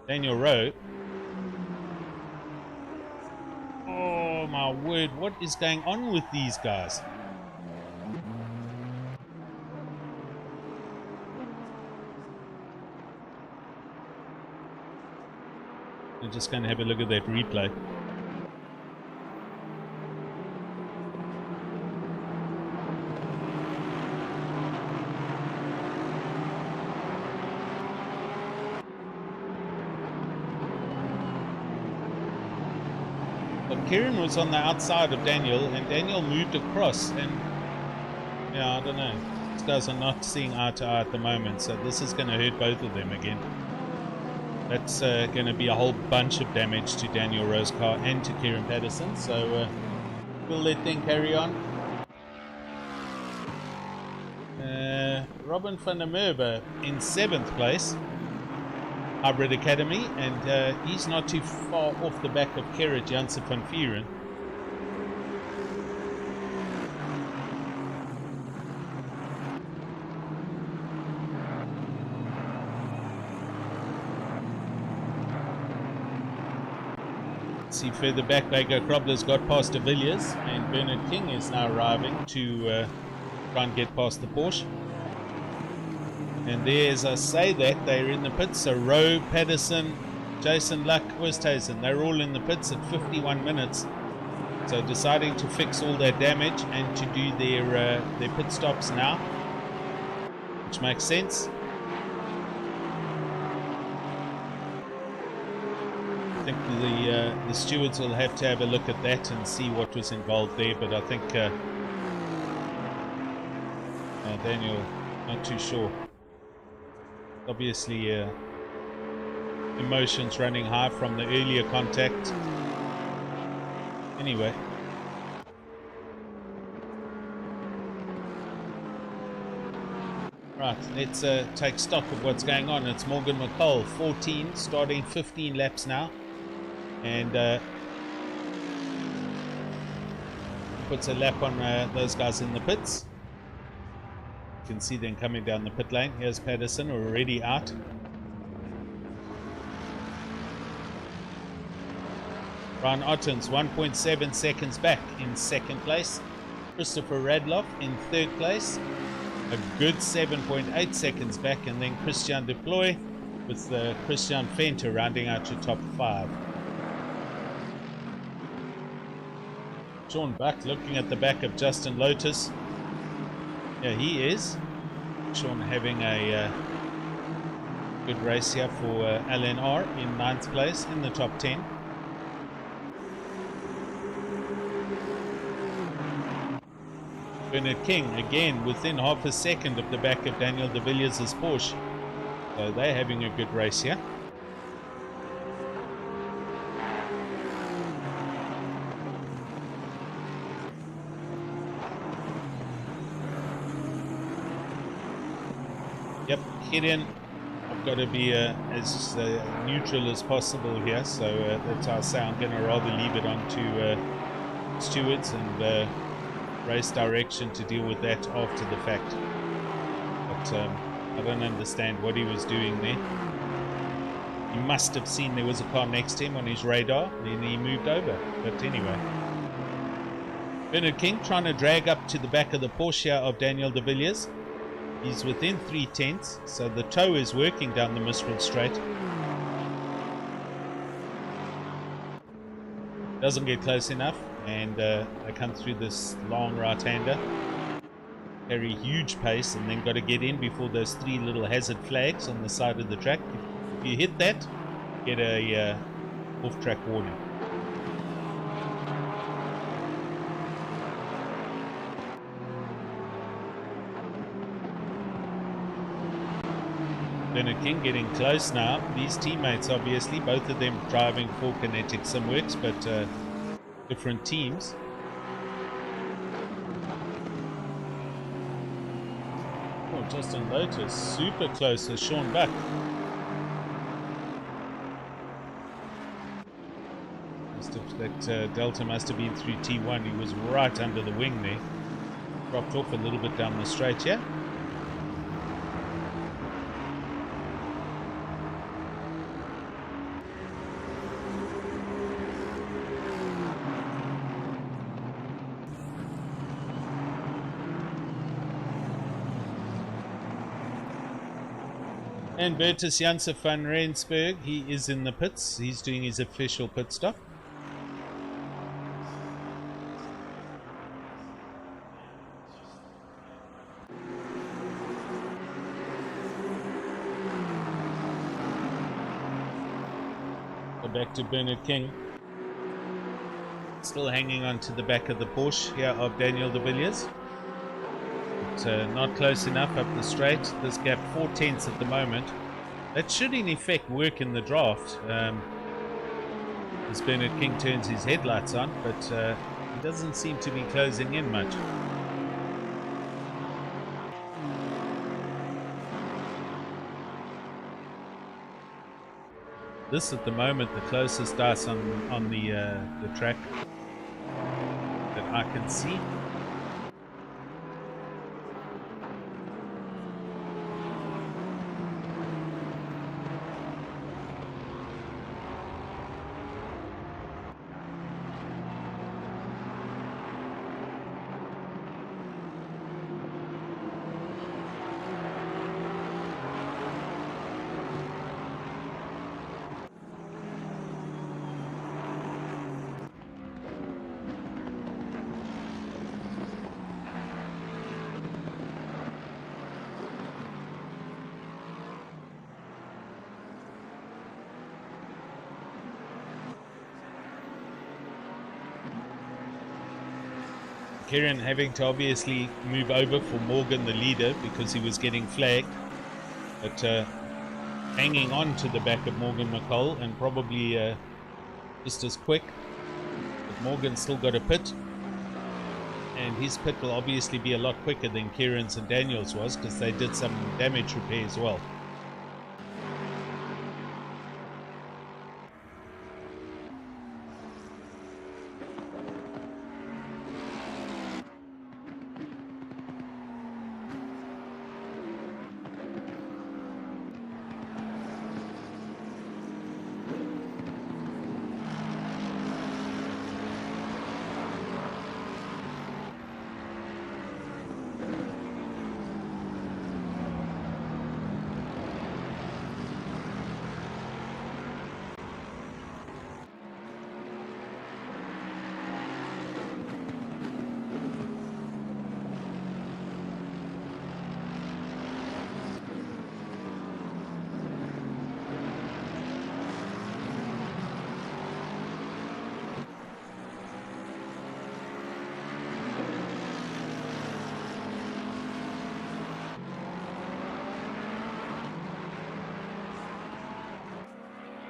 Speaker 1: Daniel Rowe. my word, what is going on with these guys? I'm just going to have a look at that replay. But Kieran was on the outside of Daniel, and Daniel moved across, and yeah, I don't know. These guys are not seeing eye to eye at the moment, so this is going to hurt both of them again. That's going to be a whole bunch of damage to Daniel Rowe's car and to Kieran Patterson, so we'll let them carry on. Robin van der Merwe in 7th place, Hybrid Academy, and he's not too far off the back of Gerrit Janssen van Vieren. See further back, Baker Krobler's got past de Villiers, and Bernard King is now arriving to try and get past the Porsche. And there, as I say that, they're in the pits. So Rowe, Patterson, Jason Luck, Oosthuizen, they're all in the pits at 51 minutes. So deciding to fix all their damage and to do their pit stops now, which makes sense. I think the stewards will have to have a look at that and see what was involved there, but I think Daniel, not too sure. Obviously emotions running high from the earlier contact. Anyway, right, let's take stock of what's going on. It's Morgan Mccall, 14, starting 15 laps now, and puts a lap on those guys in the pits. You can see them coming down the pit lane. Here's Patterson already out. Brian Ottens 1.7 seconds back in 2nd place. Christopher Radloff in 3rd place. A good 7.8 seconds back, and then Christian Deploy with Christian Venter rounding out your top 5. Sean Buck looking at the back of Justin Lotus. Yeah, he is. Sean having a good race here for LNR in 9th place in the top 10. Bernard King again within half a second of the back of Daniel de Villiers' Porsche. So they're having a good race here. Yep, Gideon, I've got to be as neutral as possible here, so that's how I say I'm going to rather leave it on to stewards and race direction to deal with that after the fact. But I don't understand what he was doing there. He must have seen there was a car next to him on his radar, and he moved over. But anyway, Bernard King trying to drag up to the back of the Porsche of Daniel de Villiers. He's within 3/10, so the tow is working down the Mistral Straight. Doesn't get close enough, and they come through this long right-hander. Carry huge pace, and then got to get in before those 3 little hazard flags on the side of the track. If you hit that, get a off-track warning. Bernard King getting close now. These teammates, obviously, both of them driving for Kinetic Simworks, but different teams. Oh, Justin Lotus, super close to Sean Buck. That Delta must have been through T1. He was right under the wing there. Dropped off a little bit down the straight here. And Bertus Janse van Rensburg, he is in the pits. He's doing his official pit stop. Go back to Bernard King. Still hanging on to the back of the Porsche here of Daniel de Villiers. But not close enough up the straight. This gap 4/10 at the moment. That should in effect work in the draft. As Bernard King turns his headlights on, but he doesn't seem to be closing in much. This at the moment the closest dice on the track that I can see. Kieran having to obviously move over for Morgan, the leader, because he was getting flagged, but hanging on to the back of Morgan Mccall and probably just as quick. But Morgan's still got a pit, and his pit will obviously be a lot quicker than Kieran's and Daniel's was, because they did some damage repair as well.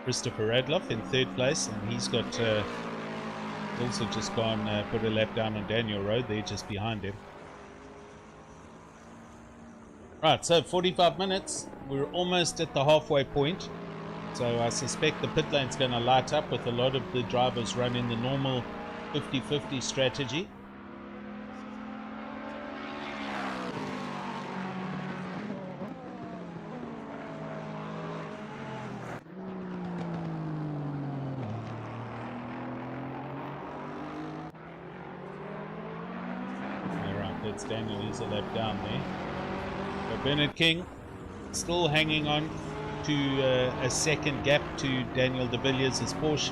Speaker 1: Christopher Radloff in third place, and he's got also just gone put a lap down on Daniel Road there just behind him. Right, so 45 minutes, we're almost at the halfway point, so I suspect the pit lane's going to light up with a lot of the drivers running the normal 50-50 strategy. That's Daniel, he's a lap down there. But Bernard King still hanging on to a second gap to Daniel de Villiers' Porsche.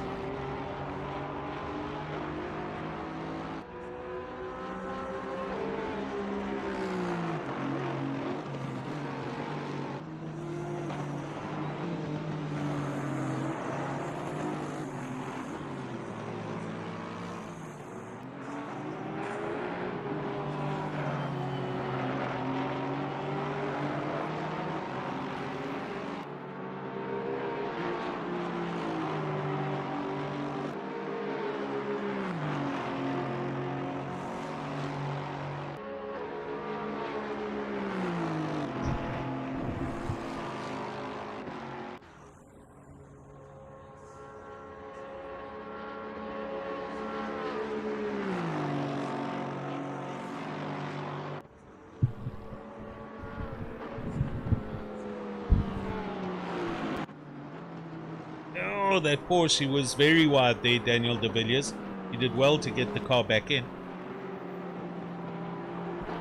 Speaker 1: Oh, that Porsche was very wide there, Daniel de Villiers. He did well to get the car back in.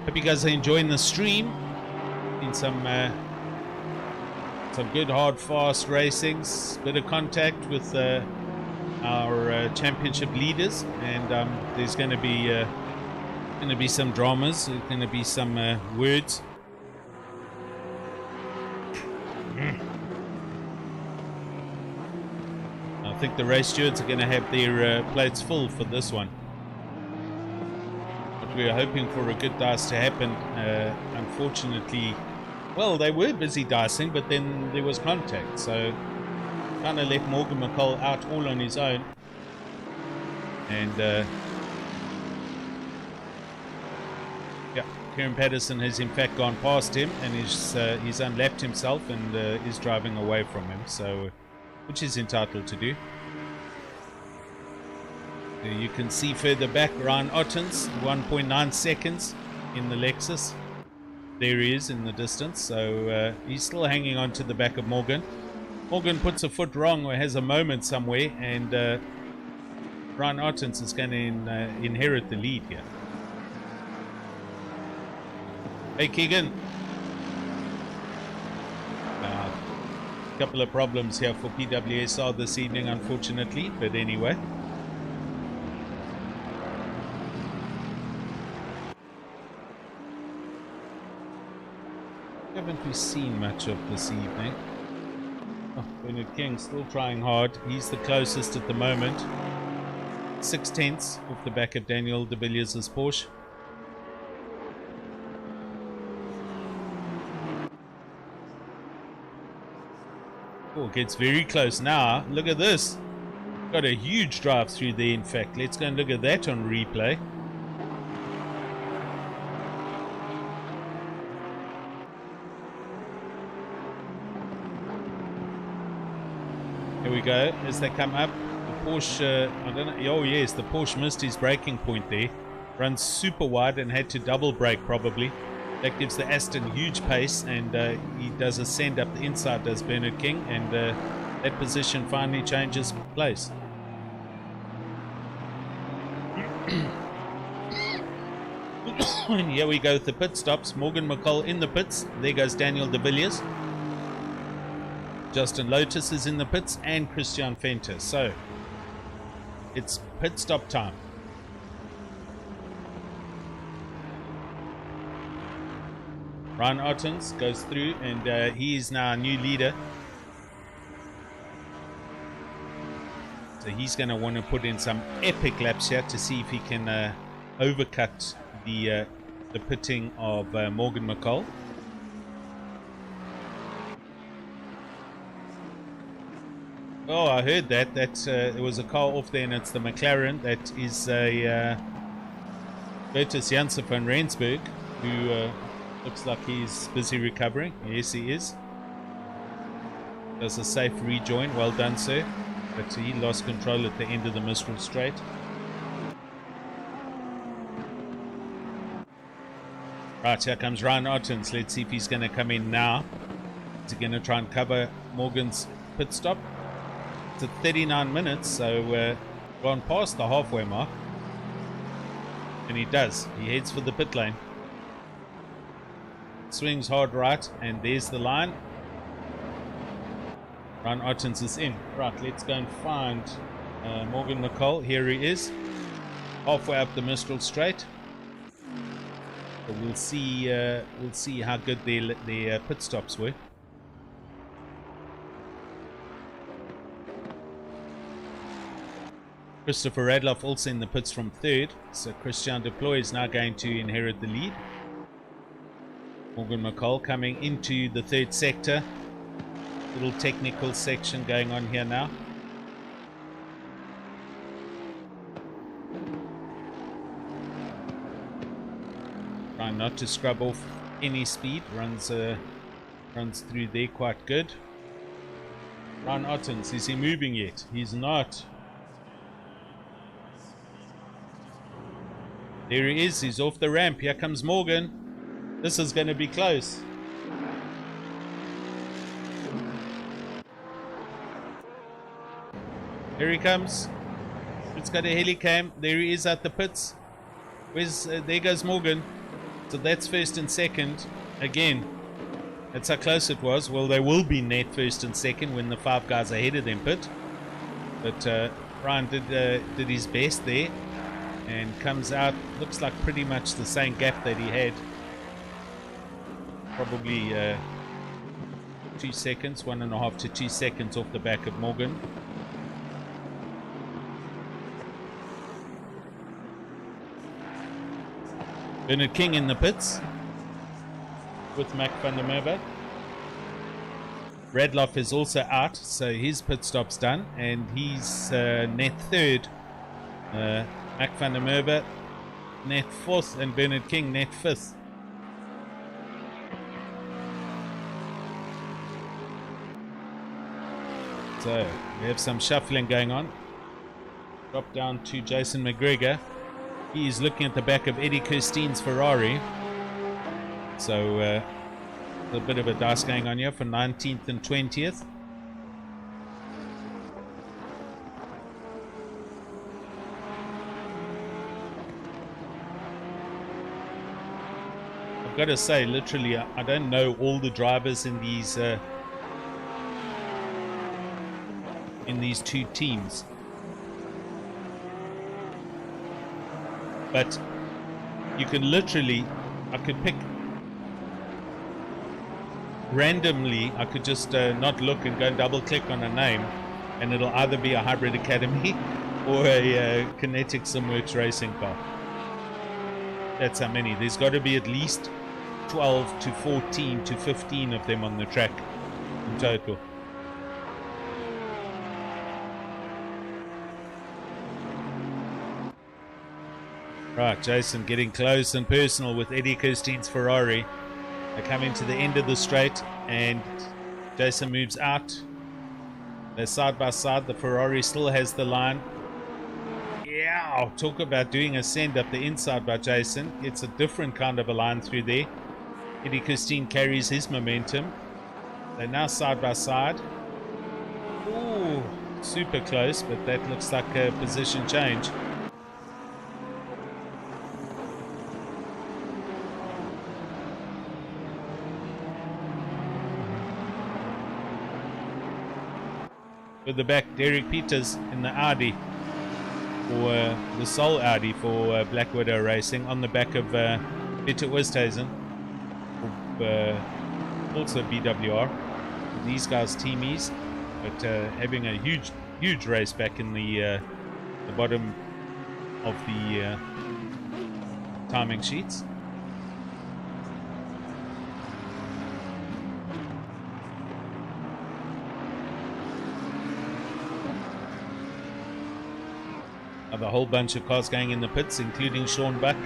Speaker 1: Hope you guys are enjoying the stream. Been some Some good, hard, fast racings. Bit of contact with our championship leaders, and there's going to be some dramas. There's going to be some words. I think the race stewards are going to have their plates full for this one. But we are hoping for a good dice to happen. Unfortunately, well, they were busy dicing, but then there was contact, so kind of left Morgan Mccall out all on his own. And yeah, Kieran Patterson has in fact gone past him, and he's unlapped himself and is driving away from him, so which he's entitled to do. You can see further back Ryan Ottens, 1.9 seconds in the Lexus. There he is in the distance, so he's still hanging on to the back of Morgan. Morgan puts a foot wrong or has a moment somewhere, and Ryan Ottens is going to inherit the lead here. Hey Keegan. Couple of problems here for PWSR this evening, unfortunately, but anyway. Haven't we seen much of this evening? Oh, Bernard King still trying hard. He's the closest at the moment. 6/10 off the back of Daniel de Villiers' Porsche. Oh, gets very close now. Look at this. Got a huge drive through there, in fact. Let's go and look at that on replay. Here we go. As they come up, the Porsche, I don't know. Oh, yes, the Porsche missed his braking point there. Runs super wide and had to double brake probably. That gives the Aston huge pace, and he does a send up the inside, does Bernard King, and that position finally changes place. And here we go with the pit stops. Morgan Mccall in the pits. There goes Daniel de Villiers. Justin Lotus is in the pits, and Christian Venter. So it's pit stop time. Ryan Ottens goes through, and he is now a new leader. So he's going to want to put in some epic laps here to see if he can overcut the pitting of Morgan Mccall. Oh, I heard that. There was a car off there, and it's the McLaren. That is a Bertus Janssen van Rensburg, who looks like he's busy recovering. Yes, he is. Does a safe rejoin. Well done, sir. But he lost control at the end of the Mistral Straight. Right, here comes Ryan Ottens. Let's see if he's going to come in now. Is he going to try and cover Morgan's pit stop? It's at 39 minutes, so gone past the halfway mark. And he does. He heads for the pit lane. Swings hard right, and there's the line. Ryan Ottens is in. Right, let's go and find Morgan Mccall. Here he is, halfway up the Mistral Straight. So we'll see how good their pit stops were. Christopher Radloff also in the pits from third. So Christian Deploy is now going to inherit the lead. Morgan Mccall coming into the third sector. Little technical section going on here now. Trying not to scrub off any speed. Runs through there quite good. Ryan Ottens, is he moving yet? He's not. There he is. He's off the ramp. Here comes Morgan. This is going to be close. Here he comes. It's got a helicam. There he is at the pits. There goes Morgan. So that's first and second again. That's how close it was. Well, they will be net first and second when the 5 guys ahead of them pit. But Ryan did his best there and comes out. Looks like pretty much the same gap that he had. Probably 2 seconds, 1.5 to 2 seconds off the back of Morgan. Bernard King in the pits with Mac van der Merwe. Radloff is also out, so his pit stop's done, and he's net third. Mac van der Merwe net fourth, and Bernard King net fifth. So we have some shuffling going on. Drop down to Jason McGregor. He is looking at the back of Eddie Kirstein's Ferrari. So a bit of a dice going on here for 19th and 20th. I've got to say, literally, I don't know all the drivers in these 2 teams. But you can literally, I could pick randomly, I could just not look and go double click on a name, and it'll either be a Hybrid Academy or a Kinetic Simworks racing car. That's how many. There's got to be at least 12 to 14 to 15 of them on the track in total. Right, Jason getting close and personal with Eddie Kirstein's Ferrari. They're coming to the end of the straight, and Jason moves out. They're side by side. The Ferrari still has the line. Yeah, talk about doing a send up the inside by Jason. It's a different kind of a line through there. Eddie Kirstein carries his momentum. They're now side by side. Ooh, super close, but that looks like a position change. With the back, Derek Peters in the Audi, or the sole Audi for Black Widow Racing, on the back of Peter Oosthuizen, also BWR. These guys teamies, but having a huge race back in the bottom of the timing sheets. A whole bunch of cars going in the pits, including Sean Buck.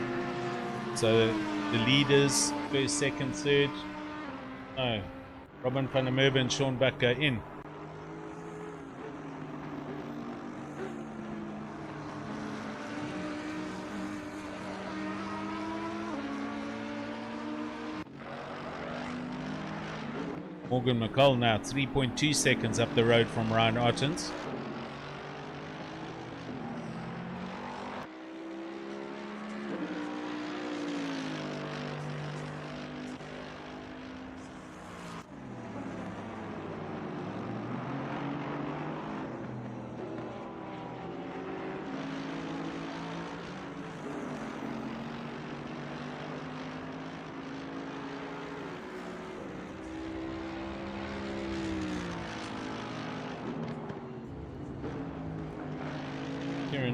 Speaker 1: So the leaders, first, second, third. No, Robin van der Merwe and Sean Buck are in. Morgan Mccall now 3.2 seconds up the road from Ryan Ottens.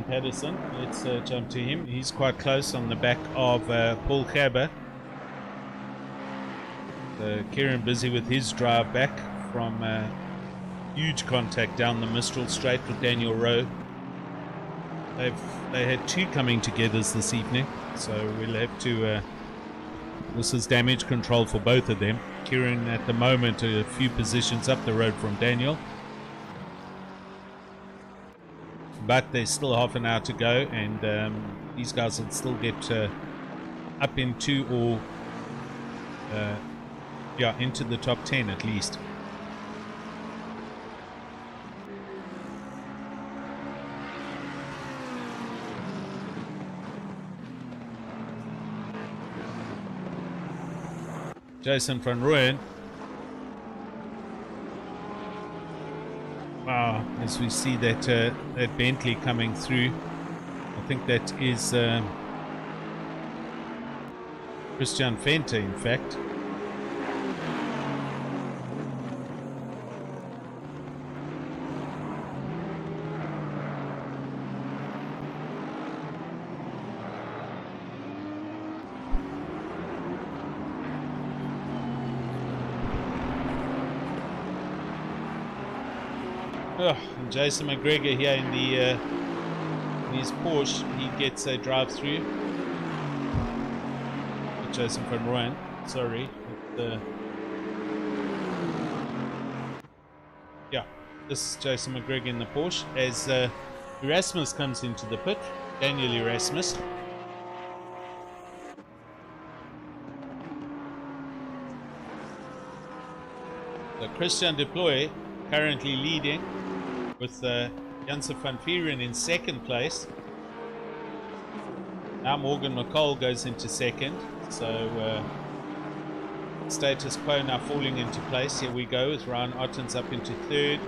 Speaker 1: Patterson, let's jump to him. He's quite close on the back of Paul Gerber. Kieran busy with his drive back from huge contact down the Mistral Straight with Daniel Rowe. They had 2 coming together this evening, so we'll have to this is damage control for both of them. Kieran at the moment a few positions up the road from Daniel, but there's still half an hour to go, and these guys will still get up into, or into the top 10 at least. Jason van Rooyen as we see that that Bentley coming through. I think that is Christian Venter, in fact. And Jason McGregor here in the in his Porsche, he gets a drive-through. Jason van Rooyen, sorry. Yeah, this is Jason McGregor in the Porsche as Erasmus comes into the pit. Daniel Erasmus. So Christian Deploy currently leading, with Janse van Vieren in second place. Now Morgan Mccall goes into second, so status quo now falling into place. Here we go with Ryan Ottens up into third.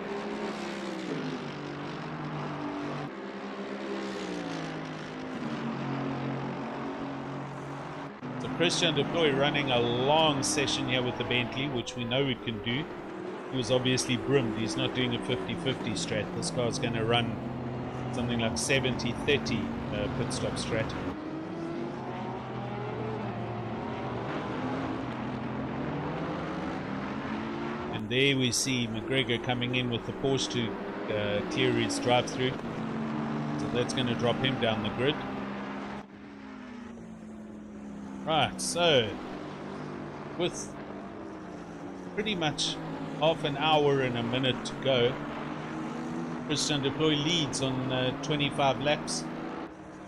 Speaker 1: So Christian Deploy running a long session here with the Bentley, which we know it can do. He was obviously brimmed. He's not doing a 50-50 strat. This car's going to run something like 70-30 pit stop strat. And there we see McGregor coming in with the Porsche to clear his drive-through. So that's going to drop him down the grid. Right, so with pretty much half an hour and a minute to go, Christian Deploy leads on 25 laps.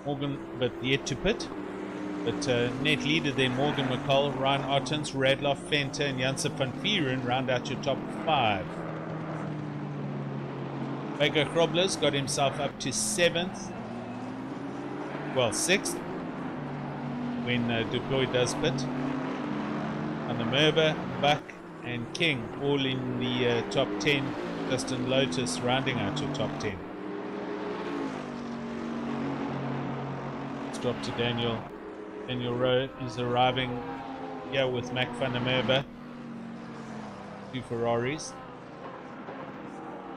Speaker 1: Morgan, but yet to pit. But net leader then Morgan Mccall, Ryan Ottens, Radloff, Venter, and Janse van Vieren round out your top 5. Vega Grobler's got himself up to 7th. Well, 6th. When Deploy does pit. On the Merber, Buck, and King all in the top 10. Justin Lotus rounding out your top 10. Let's drop to Daniel. Daniel Rowe is arriving here with Mac van der Merwe. 2 Ferraris.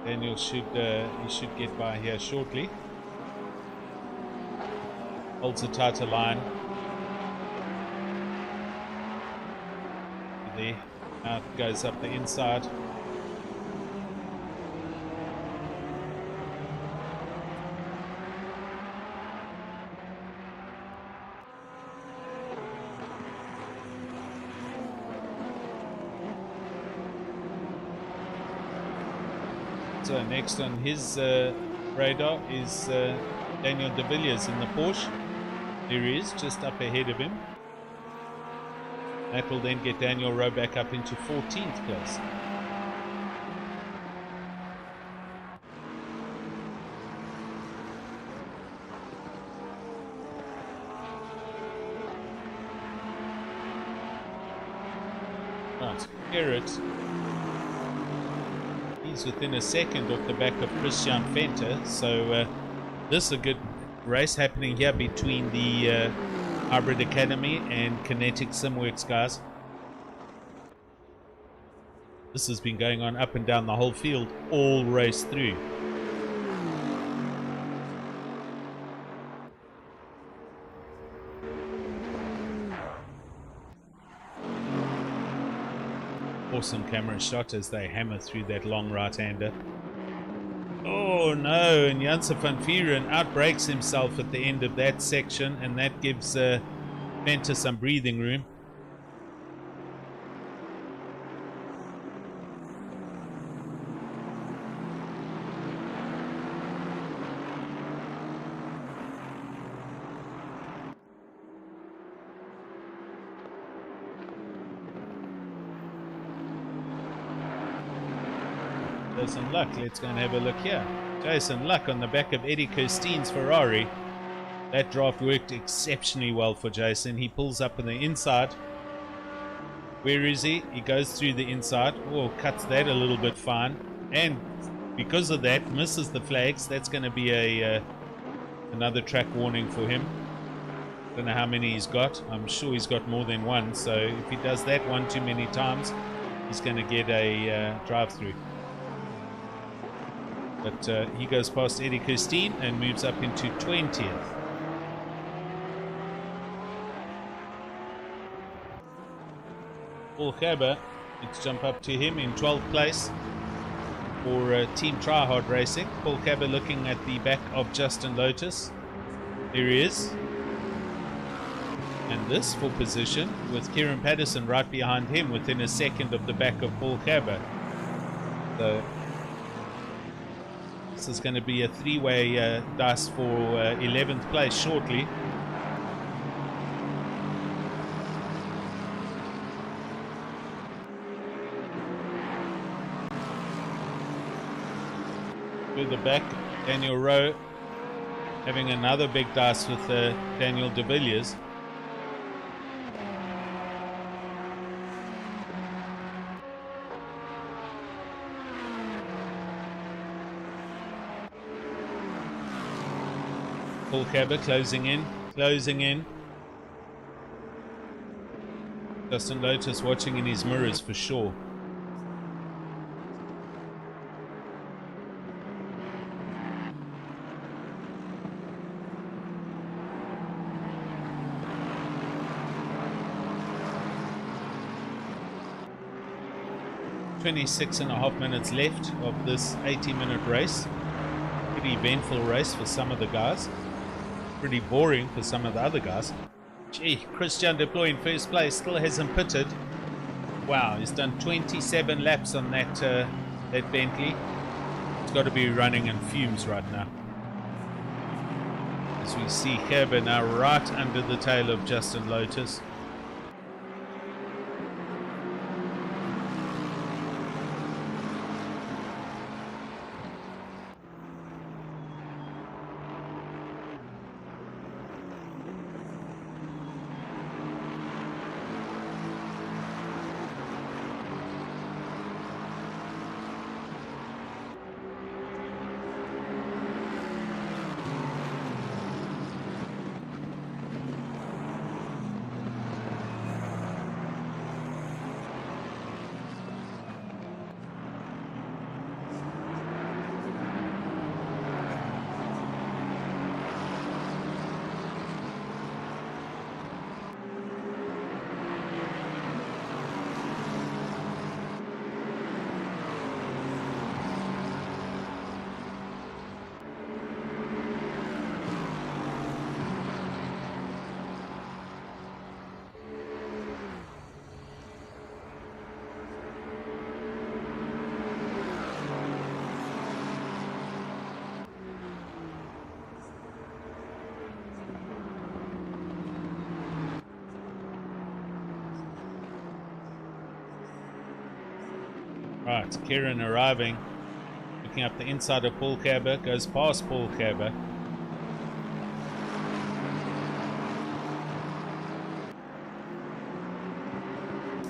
Speaker 1: Daniel should get by here shortly. Holds a tighter line. There. Now it goes up the inside. So next on his radar is Daniel de Villiers in the Porsche. There he is, just up ahead of him. That will then get Daniel Rowe back up into 14th place. Right, Herbert. He's within a second off the back of Christian Venter. So this is a good race happening here between the Hybrid Academy and Kinetic Simworks guys. This has been going on up and down the whole field all race through. Awesome camera shot as they hammer through that long right-hander. Oh no, and Janse van Vieren outbrakes himself at the end of that section, and that gives Venter some breathing room. Jason Luck, let's go and have a look here. Jason Luck on the back of Eddie Kirstein's Ferrari. That draft worked exceptionally well for Jason. He pulls up on the inside. Where is he? He goes through the inside. Oh, cuts that a little bit fine. And because of that, misses the flags. That's going to be a another track warning for him. Don't know how many he's got. I'm sure he's got more than one. So if he does that one too many times, he's going to get a drive-through. But he goes past Eddie Kirstein and moves up into 20th. Paul Herbert, let's jump up to him in 12th place for Team Tryhard Racing. Paul Herbert looking at the back of Justin Lotus. There he is. And this for position with Kieran Patterson right behind him within a second of the back of Paul Herbert. So this is going to be a three-way dice for 11th place shortly. Further back, Daniel Rowe having another big dice with Daniel de Villiers. Paul Herbert closing in. Justin Lotus watching in his mirrors for sure. .26.5 minutes left of this 80-minute race. Pretty eventful race for some of the guys. Pretty boring for some of the other guys. Gee, Christian Deploy in first place, still hasn't pitted. Wow, he's done 27 laps on that that Bentley. It's got to be running in fumes right now. As we see Herbert now right under the tail of Justin Lotus. Right, Kieran arriving, looking up the inside of Paul Herbert, goes past Paul Herbert.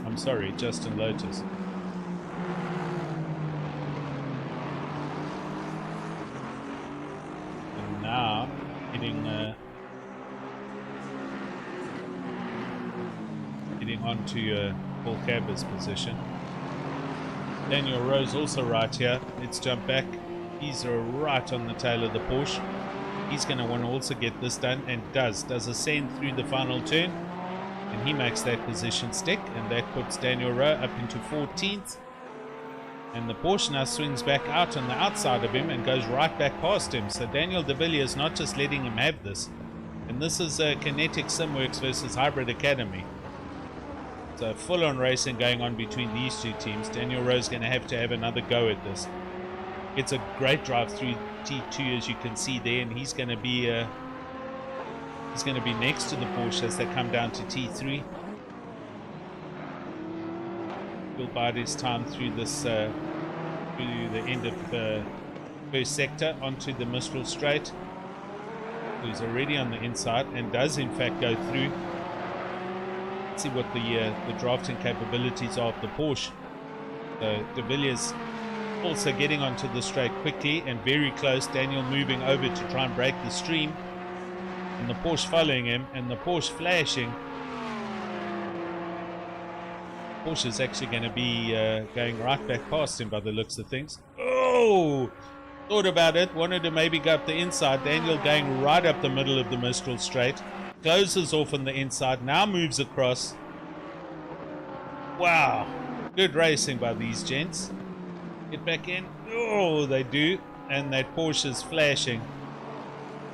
Speaker 1: I'm sorry, Justin Lotus. And now getting onto Paul Herbert's position. Daniel Rose also right here. Let's jump back. He's right on the tail of the Porsche. He's going to want to also get this done, and does ascend through the final turn, and he makes that position stick, and that puts Daniel Rowe up into 14th. And the Porsche now swings back out on the outside of him and goes right back past him. So Daniel de Villiers not just letting him have this. And this is Kinetic Simworks versus Hybrid Academy. So full-on racing going on between these two teams. Daniel Rowe's going to have another go at this. It's a great drive through T2, as you can see there, and he's going to be next to the Porsche as they come down to T3. He'll bide his time through this through the end of the first sector onto the Mistral Straight. He's already on the inside and does in fact go through. See what the drafting capabilities are of the Porsche. So de Villiers Also getting onto the straight quickly and very close. Daniel moving over to try and break the stream. And the Porsche following him, and the Porsche flashing. Porsche is actually going to be going right back past him by the looks of things. Oh! Thought about it. Wanted to maybe go up the inside. Daniel going right up the middle of the Mistral straight. Closes off on the inside. Now moves across. Wow. Good racing by these gents. Get back in. Oh, they do. And that Porsche is flashing.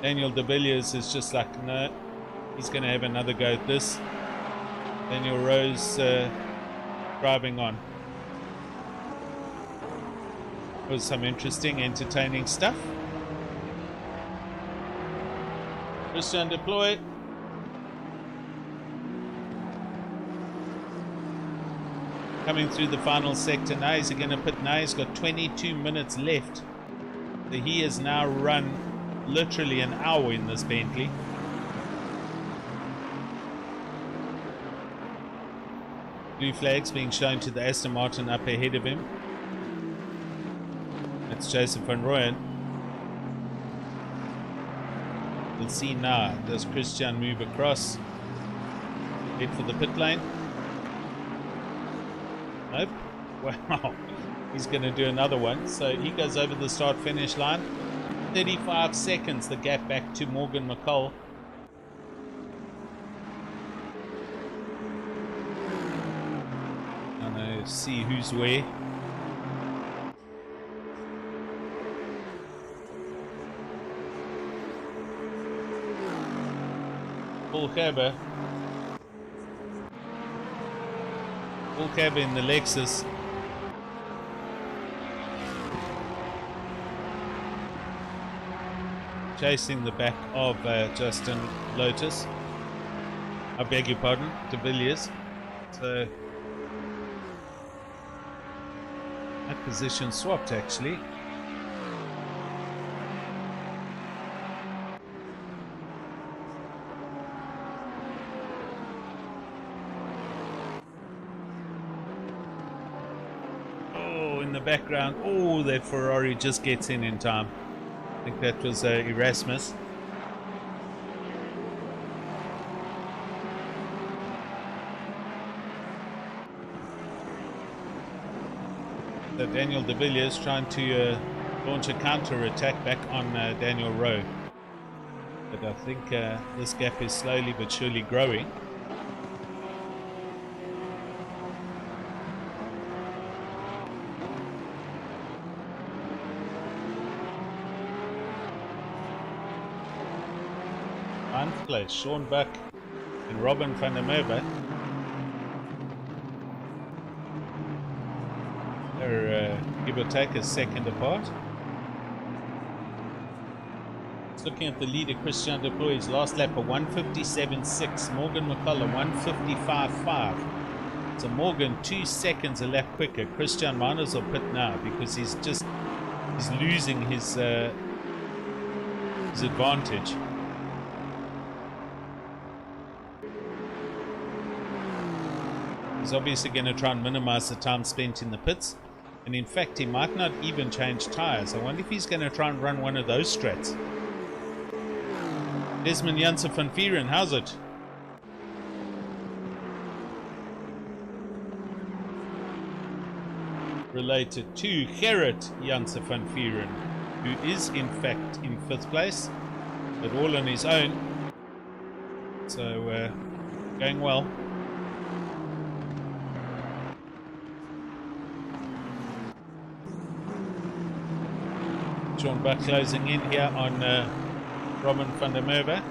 Speaker 1: Daniel de Villiers is just like, no. He's going to have another go at this. Daniel Rose driving on. Was some interesting, entertaining stuff. Christian deploy. Coming through the final sector now. He's going to put now. He's got 22 minutes left. So he has now run literally an hour in this Bentley. Blue flags being shown to the Aston Martin up ahead of him. It's Joseph van Rooyen. We'll see now. Does Christian move across? Head for the pit lane. Nope. Wow. He's going to do another one. So he goes over the start finish line. 35 seconds the gap back to Morgan Mccall. And I see who's where. Paul Herbert. Paul Herbert in the Lexus. Chasing the back of Justin Lotus. I beg your pardon, de Villiers. So that position swapped actually. Oh, in the background. Oh, that Ferrari just gets in time. I think that was Erasmus. So Daniel de Villiers trying to launch a counter attack back on Daniel Rowe. But I think this gap is slowly but surely growing. Ninth place, Sean Buck and Robin van der Merwe. They're give or take a second apart. Just looking at the leader, Christian Deploy, his last lap of 157.6. Morgan Mccall 155.5. So Morgan 2 seconds a lap quicker. Christian might as well pit now because he's losing his advantage. He's obviously going to try and minimize the time spent in the pits. And in fact, he might not even change tires. I wonder if he's going to try and run one of those strats. Desmond Janssen van Vieren, how's it? Related to Gerrit Janssen van Vieren, who is in fact in 5th place, but all on his own. So, going well. Sean Buck closing in here on Robin van der Merwe.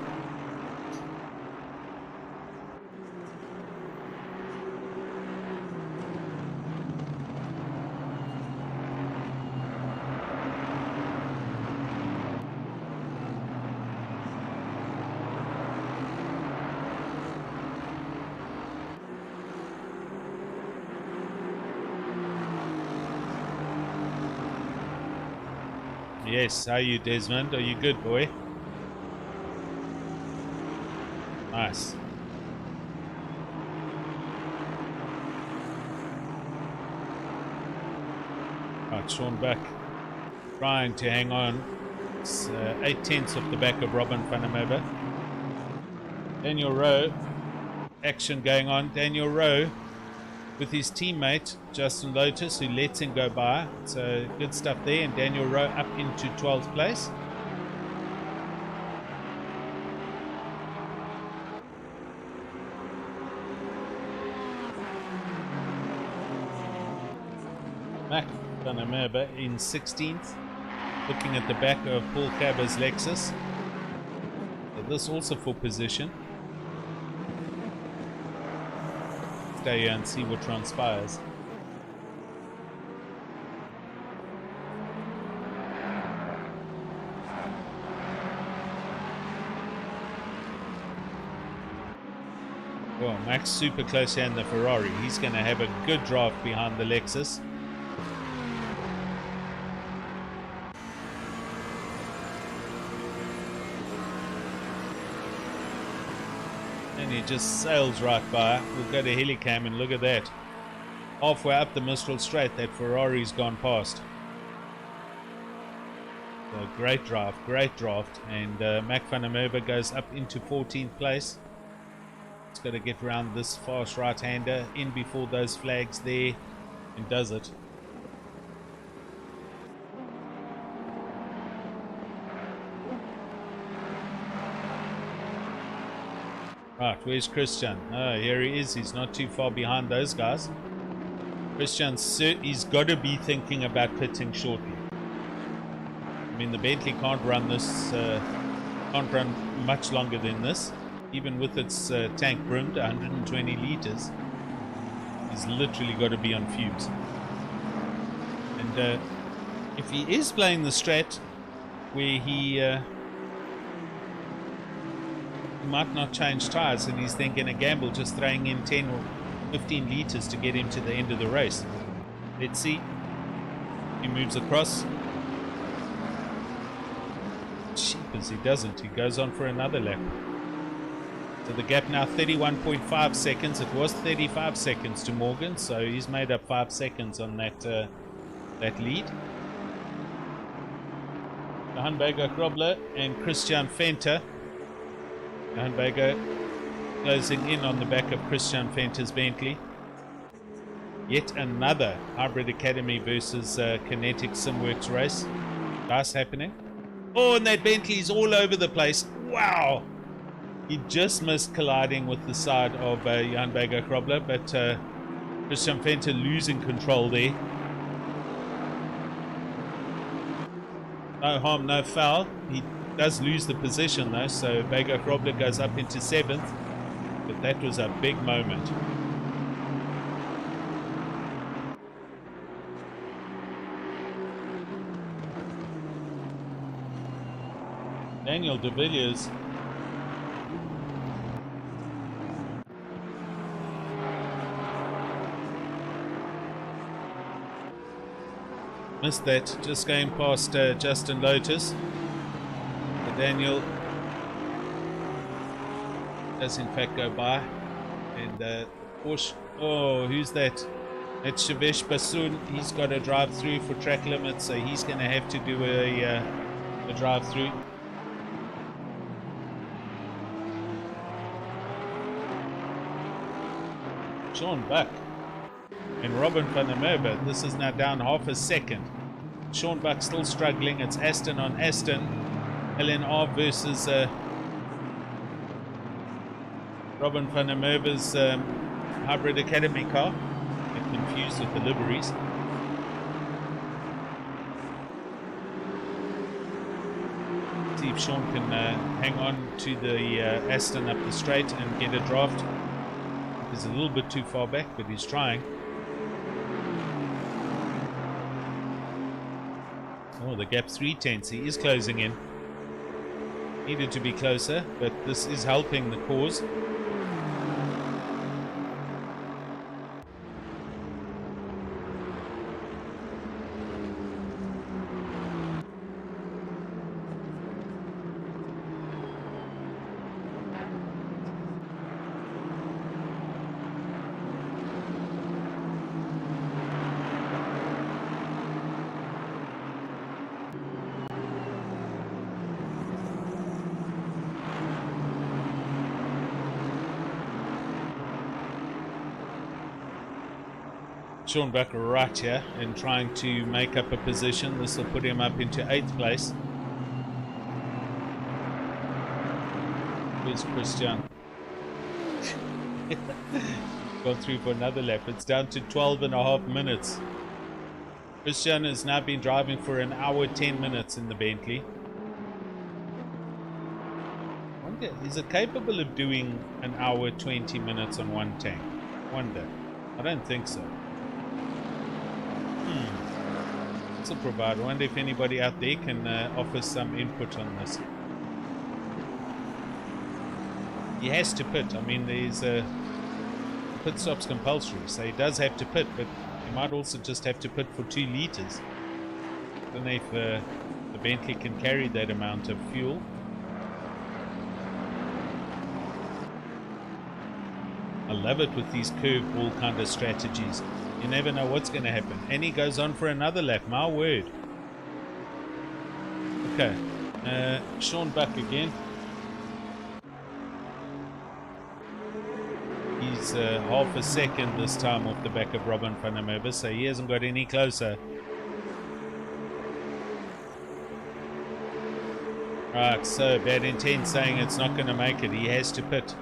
Speaker 1: Yes, how are you, Desmond? Are you good, boy? Nice. Right, Sean back trying to hang on. It's 8/10 off the back of Robin van der Merwe. Daniel Rowe, action going on. Daniel Rowe with his teammate Justin Lotus, who lets him go by. So good stuff there. And Daniel Rowe up into 12th place. Mac van der Merwe in 16th, looking at the back of Paul Cabba's Lexus. So this also for position. Stay here and see what transpires. Well, Max super close here in the Ferrari. He's going to have a good draft behind the Lexus. And he just sails right by. We'll go to Helicam and look at that. Halfway up the Mistral Straight, that Ferrari's gone past. So great draft. And Mac van der Merwe goes up into 14th place. It's got to get around this fast right-hander in before those flags there, and does it. Right, where's Christian? Oh, here he is. He's not too far behind those guys. Christian, he's got to be thinking about pitting shortly. I mean, the Bentley can't run this, can't run much longer than this. Even with its tank brimmed 120 liters, he's literally got to be on fumes. And if he is playing the strat where he might not change tires, and he's then going to gamble just throwing in 10 or 15 liters to get him to the end of the race. Let's see. He moves across. Cheap as he doesn't. He goes on for another lap. So the gap now 31.5 seconds. It was 35 seconds to Morgan, so he's made up 5 seconds on that that lead. Johan Berger-Grobler and Christian Venter. Johan Berger closing in on the back of Christian Venter's Bentley. Yet another Hybrid Academy versus Kinetic Simworks race. Nice happening. Oh, and that Bentley's all over the place. Wow! He just missed colliding with the side of Johan Berger-Grobler, but Christian Venter losing control there. No harm, no foul. He does lose the position though, so Berger-Grobler goes up into 7th, but that was a big moment. Daniel de Villiers missed that, just going past Justin Lotus. But Daniel does in fact go by. And Porsche, oh, who's that? That's Shavesh Basun. He's got a drive through for track limits, so he's going to have to do a drive through. Sean Buck and Robin van der Merwe. This is now down half a second. Sean Buck still struggling. It's Aston on Aston. LNR versus Robin van der Merwe's Hybrid Academy car. Get confused with the liveries. See if Sean can hang on to the Aston up the straight and get a draft. He's a little bit too far back, but he's trying. Oh, the gap 3/10. He is closing in. Needed to be closer, but this is helping the cause. Sean Buck right here and trying to make up a position. This will put him up into 8th place. Here's Christian. Gone through for another lap. It's down to 12.5 minutes. Christian has now been driving for an hour 10 minutes in the Bentley. Wonder, is it capable of doing an hour 20 minutes on one tank? Wonder. I don't think so. This will provide. I wonder if anybody out there can offer some input on this. He has to pit. I mean, there's a pit stop's compulsory, so he does have to pit, but he might also just have to pit for 2 liters. I don't know if the Bentley can carry that amount of fuel. I love it with these curveball kind of strategies. You never know what's going to happen. And he goes on for another lap, my word. Okay, Sean Buck again. He's half a second this time off the back of Robin van der Merwe, so he hasn't got any closer. Right, so Bad Intent saying it's not going to make it. He has to pit.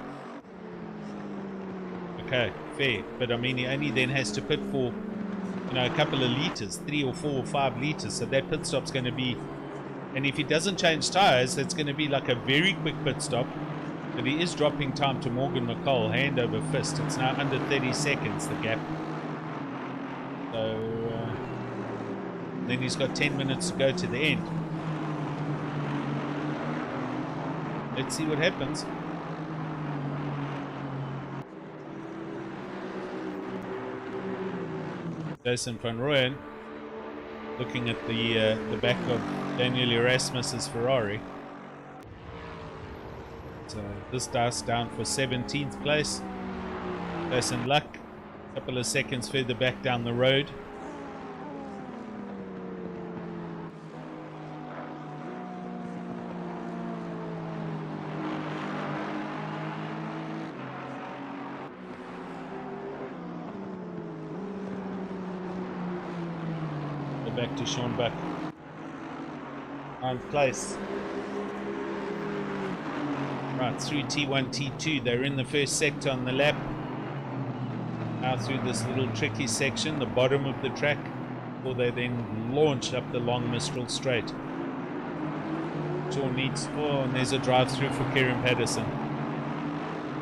Speaker 1: Okay, fair. But I mean, he only then has to pit for, you know, a couple of liters, 3 or 4 or 5 liters. So that pit stop's going to be, and if he doesn't change tires, it's going to be like a very quick pit stop. But he is dropping time to Morgan Mccall, hand over fist. It's now under 30 seconds, the gap. So then he's got 10 minutes to go to the end. Let's see what happens. Jason van Rooyen looking at the back of Daniel Erasmus's Ferrari. So this dust down for 17th place. Jason Luck, a couple of seconds further back down the road. Go back to Sean Buck. 9th place. Right, through T1, T2, they're in the first sector on the lap. Now through this little tricky section, the bottom of the track, before they then launch up the long Mistral straight. Sean needs, oh, and there's a drive through for Kieran Patterson.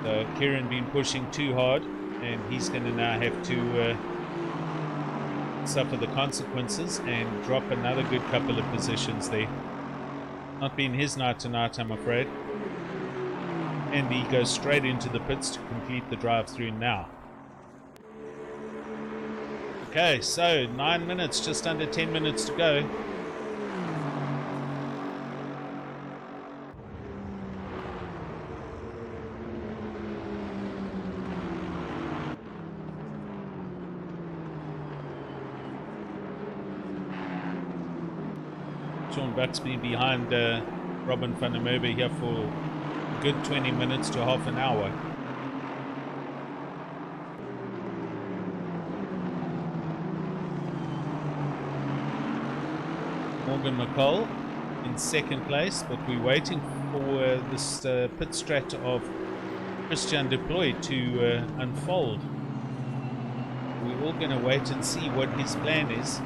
Speaker 1: So Kieran been pushing too hard, and he's going to now have to suffer the consequences and drop another good couple of positions there. Not been his night tonight, I'm afraid. And he goes straight into the pits to complete the drive-through now. Okay, so 9 minutes, just under 10 minutes to go. Sean Buck's been behind Robin van der Merwe here for good 20 minutes to half an hour. Morgan Mccall in 2nd place, but we're waiting for this pit strat of Christian Deploy to unfold. We're all going to wait and see what his plan is,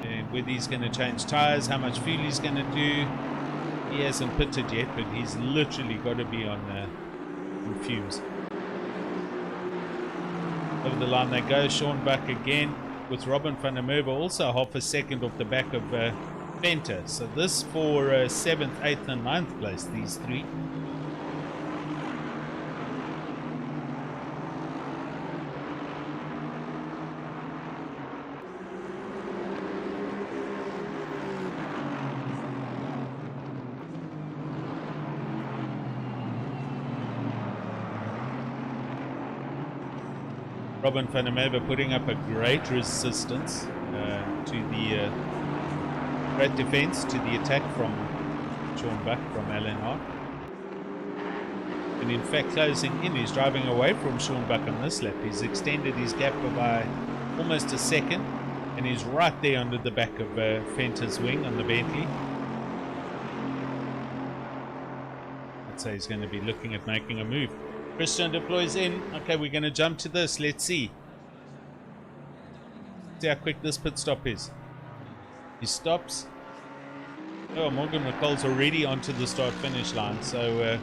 Speaker 1: and whether he's going to change tires, how much fuel he's going to do. He hasn't pitted yet, but he's literally got to be on fumes. Over the line they go. Sean Buck again with Robin van der Merwe also half a second off the back of Venter. So this for 7th, 8th and 9th place, these three. Robin van der Merwe putting up a great resistance to the great defense to the attack from Sean Buck from LNR. And in fact, closing in, he's driving away from Sean Buck on this lap. He's extended his gap by almost a second, and he's right there under the back of Fenter's wing on the Bentley. I'd say he's going to be looking at making a move. Christian deploys in. Okay, we're going to jump to this. Let's see. See how quick this pit stop is. He stops. Oh, Morgan Mccall's already onto the start-finish line, so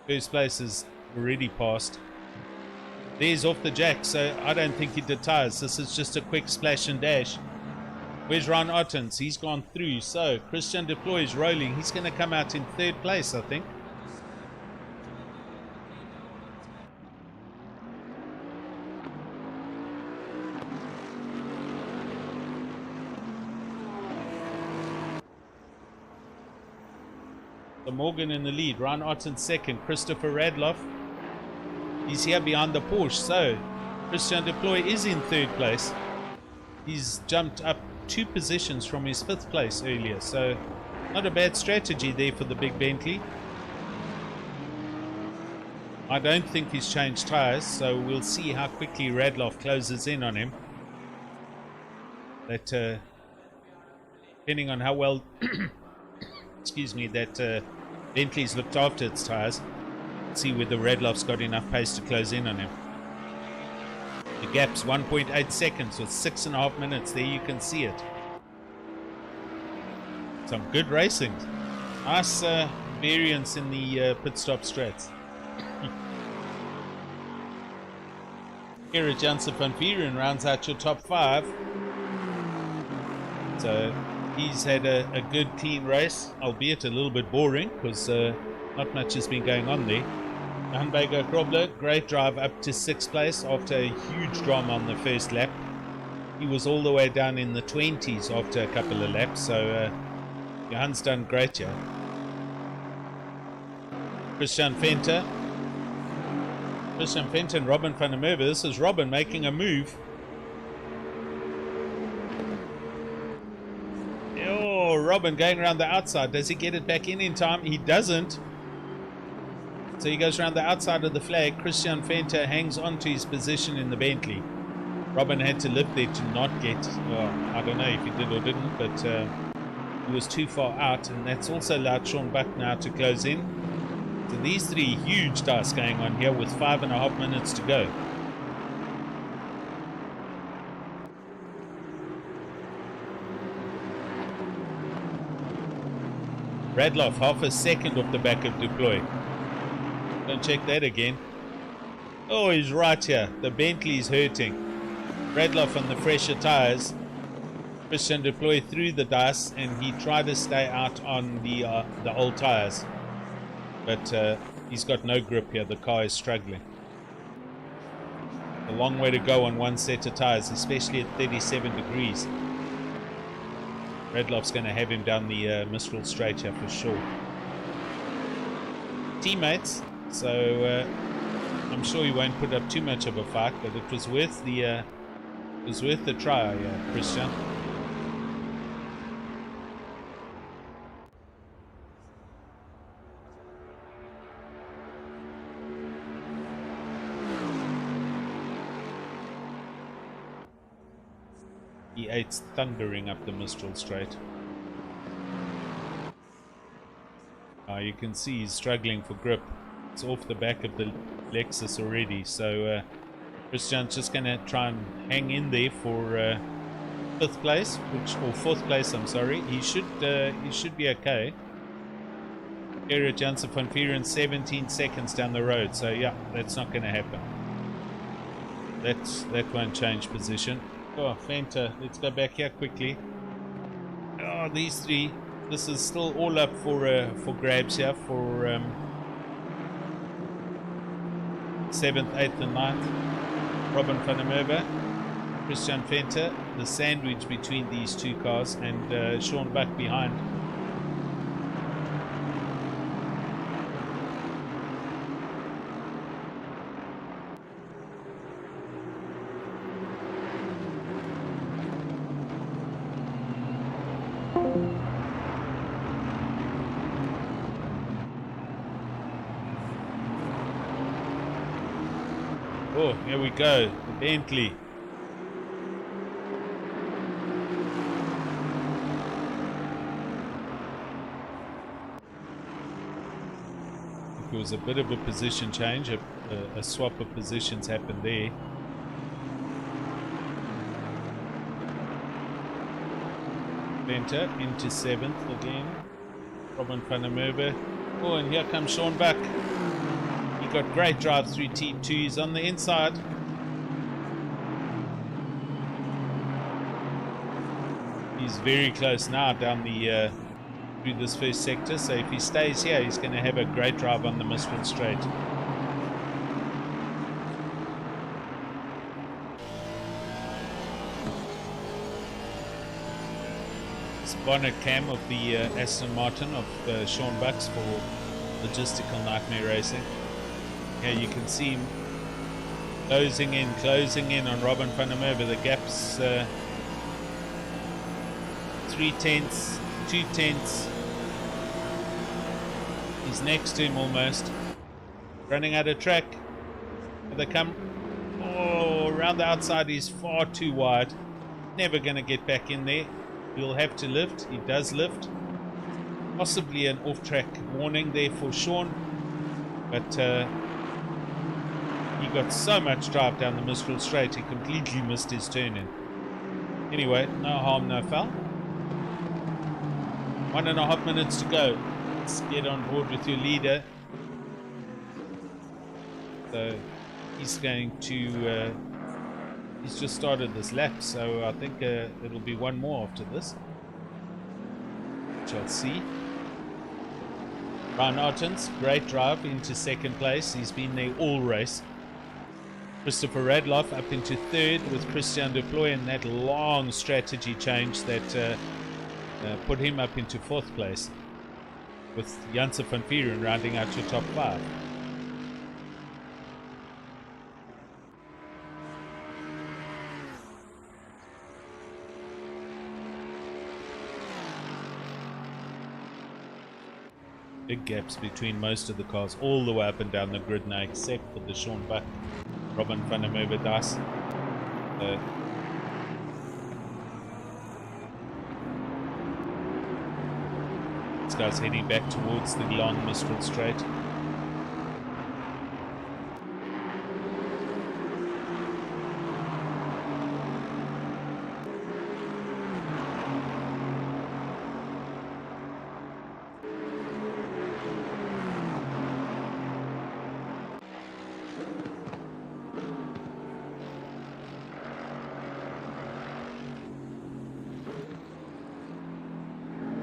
Speaker 1: first place is already passed. There's off the jack, so I don't think he did tires. This is just a quick splash and dash. Where's Ron Ottens? He's gone through. So Christian deploys rolling. He's going to come out in third place, I think. So Morgan in the lead. Ron Ottens second. Christopher Radloff. He's here behind the Porsche, so Christian Deploy is in third place. He's jumped up 2 positions from his 5th place earlier, so not a bad strategy there for the big Bentley. I don't think he's changed tyres, so we'll see how quickly Radloff closes in on him. That, depending on how well, excuse me, that Bentley's looked after its tyres. See whether Radloff's got enough pace to close in on him. The gap's 1.8 seconds with 6.5 minutes. There you can see it. Some good racing. Nice variance in the pit stop strats. Gerrit Janssen van Vieren rounds out your top 5. So he's had a good clean race, albeit a little bit boring because not much has been going on there. Hanberger Krobler, great drive up to 6th place after a huge drama on the first lap. He was all the way down in the 20s after a couple of laps, so Johan's done great here. Christian Venter and Robin van der Merwe. This is Robin making a move. Oh, Robin going around the outside. Does he get it back in time? He doesn't. So he goes around the outside of the flag. Christian Venter hangs on to his position in the Bentley. Robin had to lift there to not get, well, I don't know if he did or didn't, but he was too far out, and that's also allowed Sean Buck now to close in. So these 3 huge tasks going on here with 5.5 minutes to go. Radloff half a second off the back of Deploy. Don't check that again. Oh, he's right here. The Bentley's hurting. Radloff on the fresher tires. Christian Deploy threw the dice and he tried to stay out on the old tires. But he's got no grip here. The car is struggling. A long way to go on one set of tires, especially at 37 degrees. Radloff's going to have him down the Mistral straight here for sure. Teammates. So I'm sure he won't put up too much of a fight, but it was worth the try, Christian. E8's thundering up the Mistral straight. You can see he's struggling for grip. It's off the back of the Lexus already, so Christian's just going to try and hang in there for 5th place, or 4th place. I'm sorry. He should be okay. Gerrit Janssen van Vieren 17 seconds down the road, so yeah, that's not going to happen. That won't change position. Oh, Venter, let's go back here quickly. Oh, these 3. This is still all up for grabs here for 7th, 8th and 9th. Robin van der Merwe, Christian Venter, the sandwich between these 2 cars, and Sean Buck behind. Oh, here we go. The Bentley. There was a bit of a position change, a swap of positions happened there. Venter into 7th again. Robin van der Merwe. Oh, and here comes Sean Buck. He got great drive through T2. He's on the inside. He's very close now down the through this first sector. So if he stays here, he's going to have a great drive on the Mistral Straight. Bonnet cam of the Aston Martin of Sean Bucks for Logistical Nightmare Racing. Here you can see him closing in on Robin van der Merwe. The gap's 3 tenths, 2 tenths. He's next to him almost. Running out of track. They come around the outside. He's far too wide. Never going to get back in there. He'll have to lift. He does lift. Possibly an off-track warning there for Sean. But he got so much drive down the Mistral Straight, he completely missed his turn in. Anyway, no harm, no foul. 1.5 minutes to go. Let's get on board with your leader. So he's going to... he's just started this lap, so I think it'll be one more after this. Shall see. Ryan Ottens, great drive into 2nd place. He's been there all race. Christopher Radloff up into 3rd with Christian Deploy, and that long strategy change that put him up into 4th place, with Janse van Vieren rounding out your top 5. Big gaps between most of the cars all the way up and down the grid now, except for the Sean Buck, Robin van der Merwe dice. This guy's heading back towards the long Mistral Straight.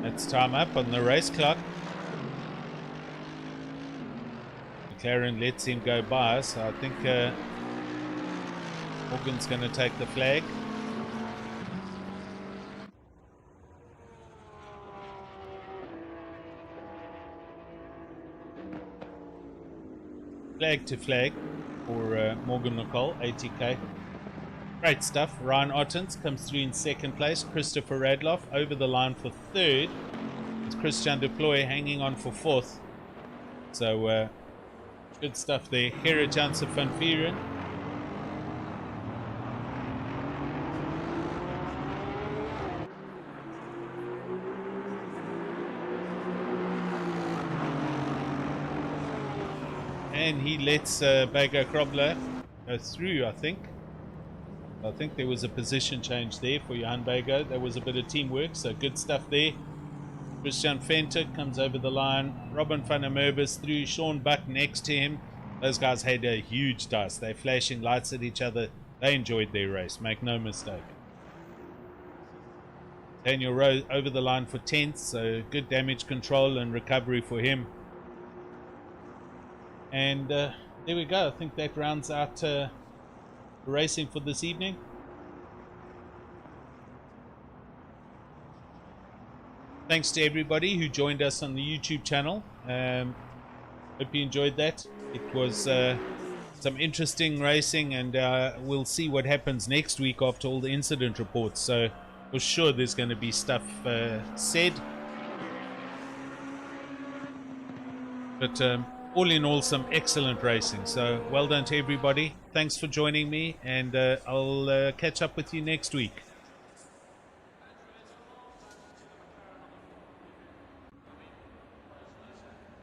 Speaker 1: It's time up on the race clock. McLaren lets him go by, so I think Morgan's going to take the flag. Flag to flag for Morgan Mccall, 80k. Great stuff. Ryan Ottens comes through in 2nd place. Christopher Radloff over the line for 3rd. It's Christian Deploy hanging on for 4th. So good stuff there. Gerrit Janse van Vieren. And he lets Bago Krobler go through, I think. I think there was a position change there for Johan Bago. There was a bit of teamwork, so good stuff there. Christian Venter comes over the line. Robin van der Merwe's through. Sean Buck next to him. Those guys had a huge dice. They're flashing lights at each other. They enjoyed their race, make no mistake. Daniel Rowe over the line for 10th, so good damage control and recovery for him. And there we go. I think that rounds out racing for this evening. Thanks to everybody who joined us on the YouTube channel. Hope you enjoyed that. It was some interesting racing, and we'll see what happens next week after all the incident reports. So for sure there's going to be stuff said, but all in all, some excellent racing. So well done to everybody. Thanks for joining me, and I'll catch up with you next week.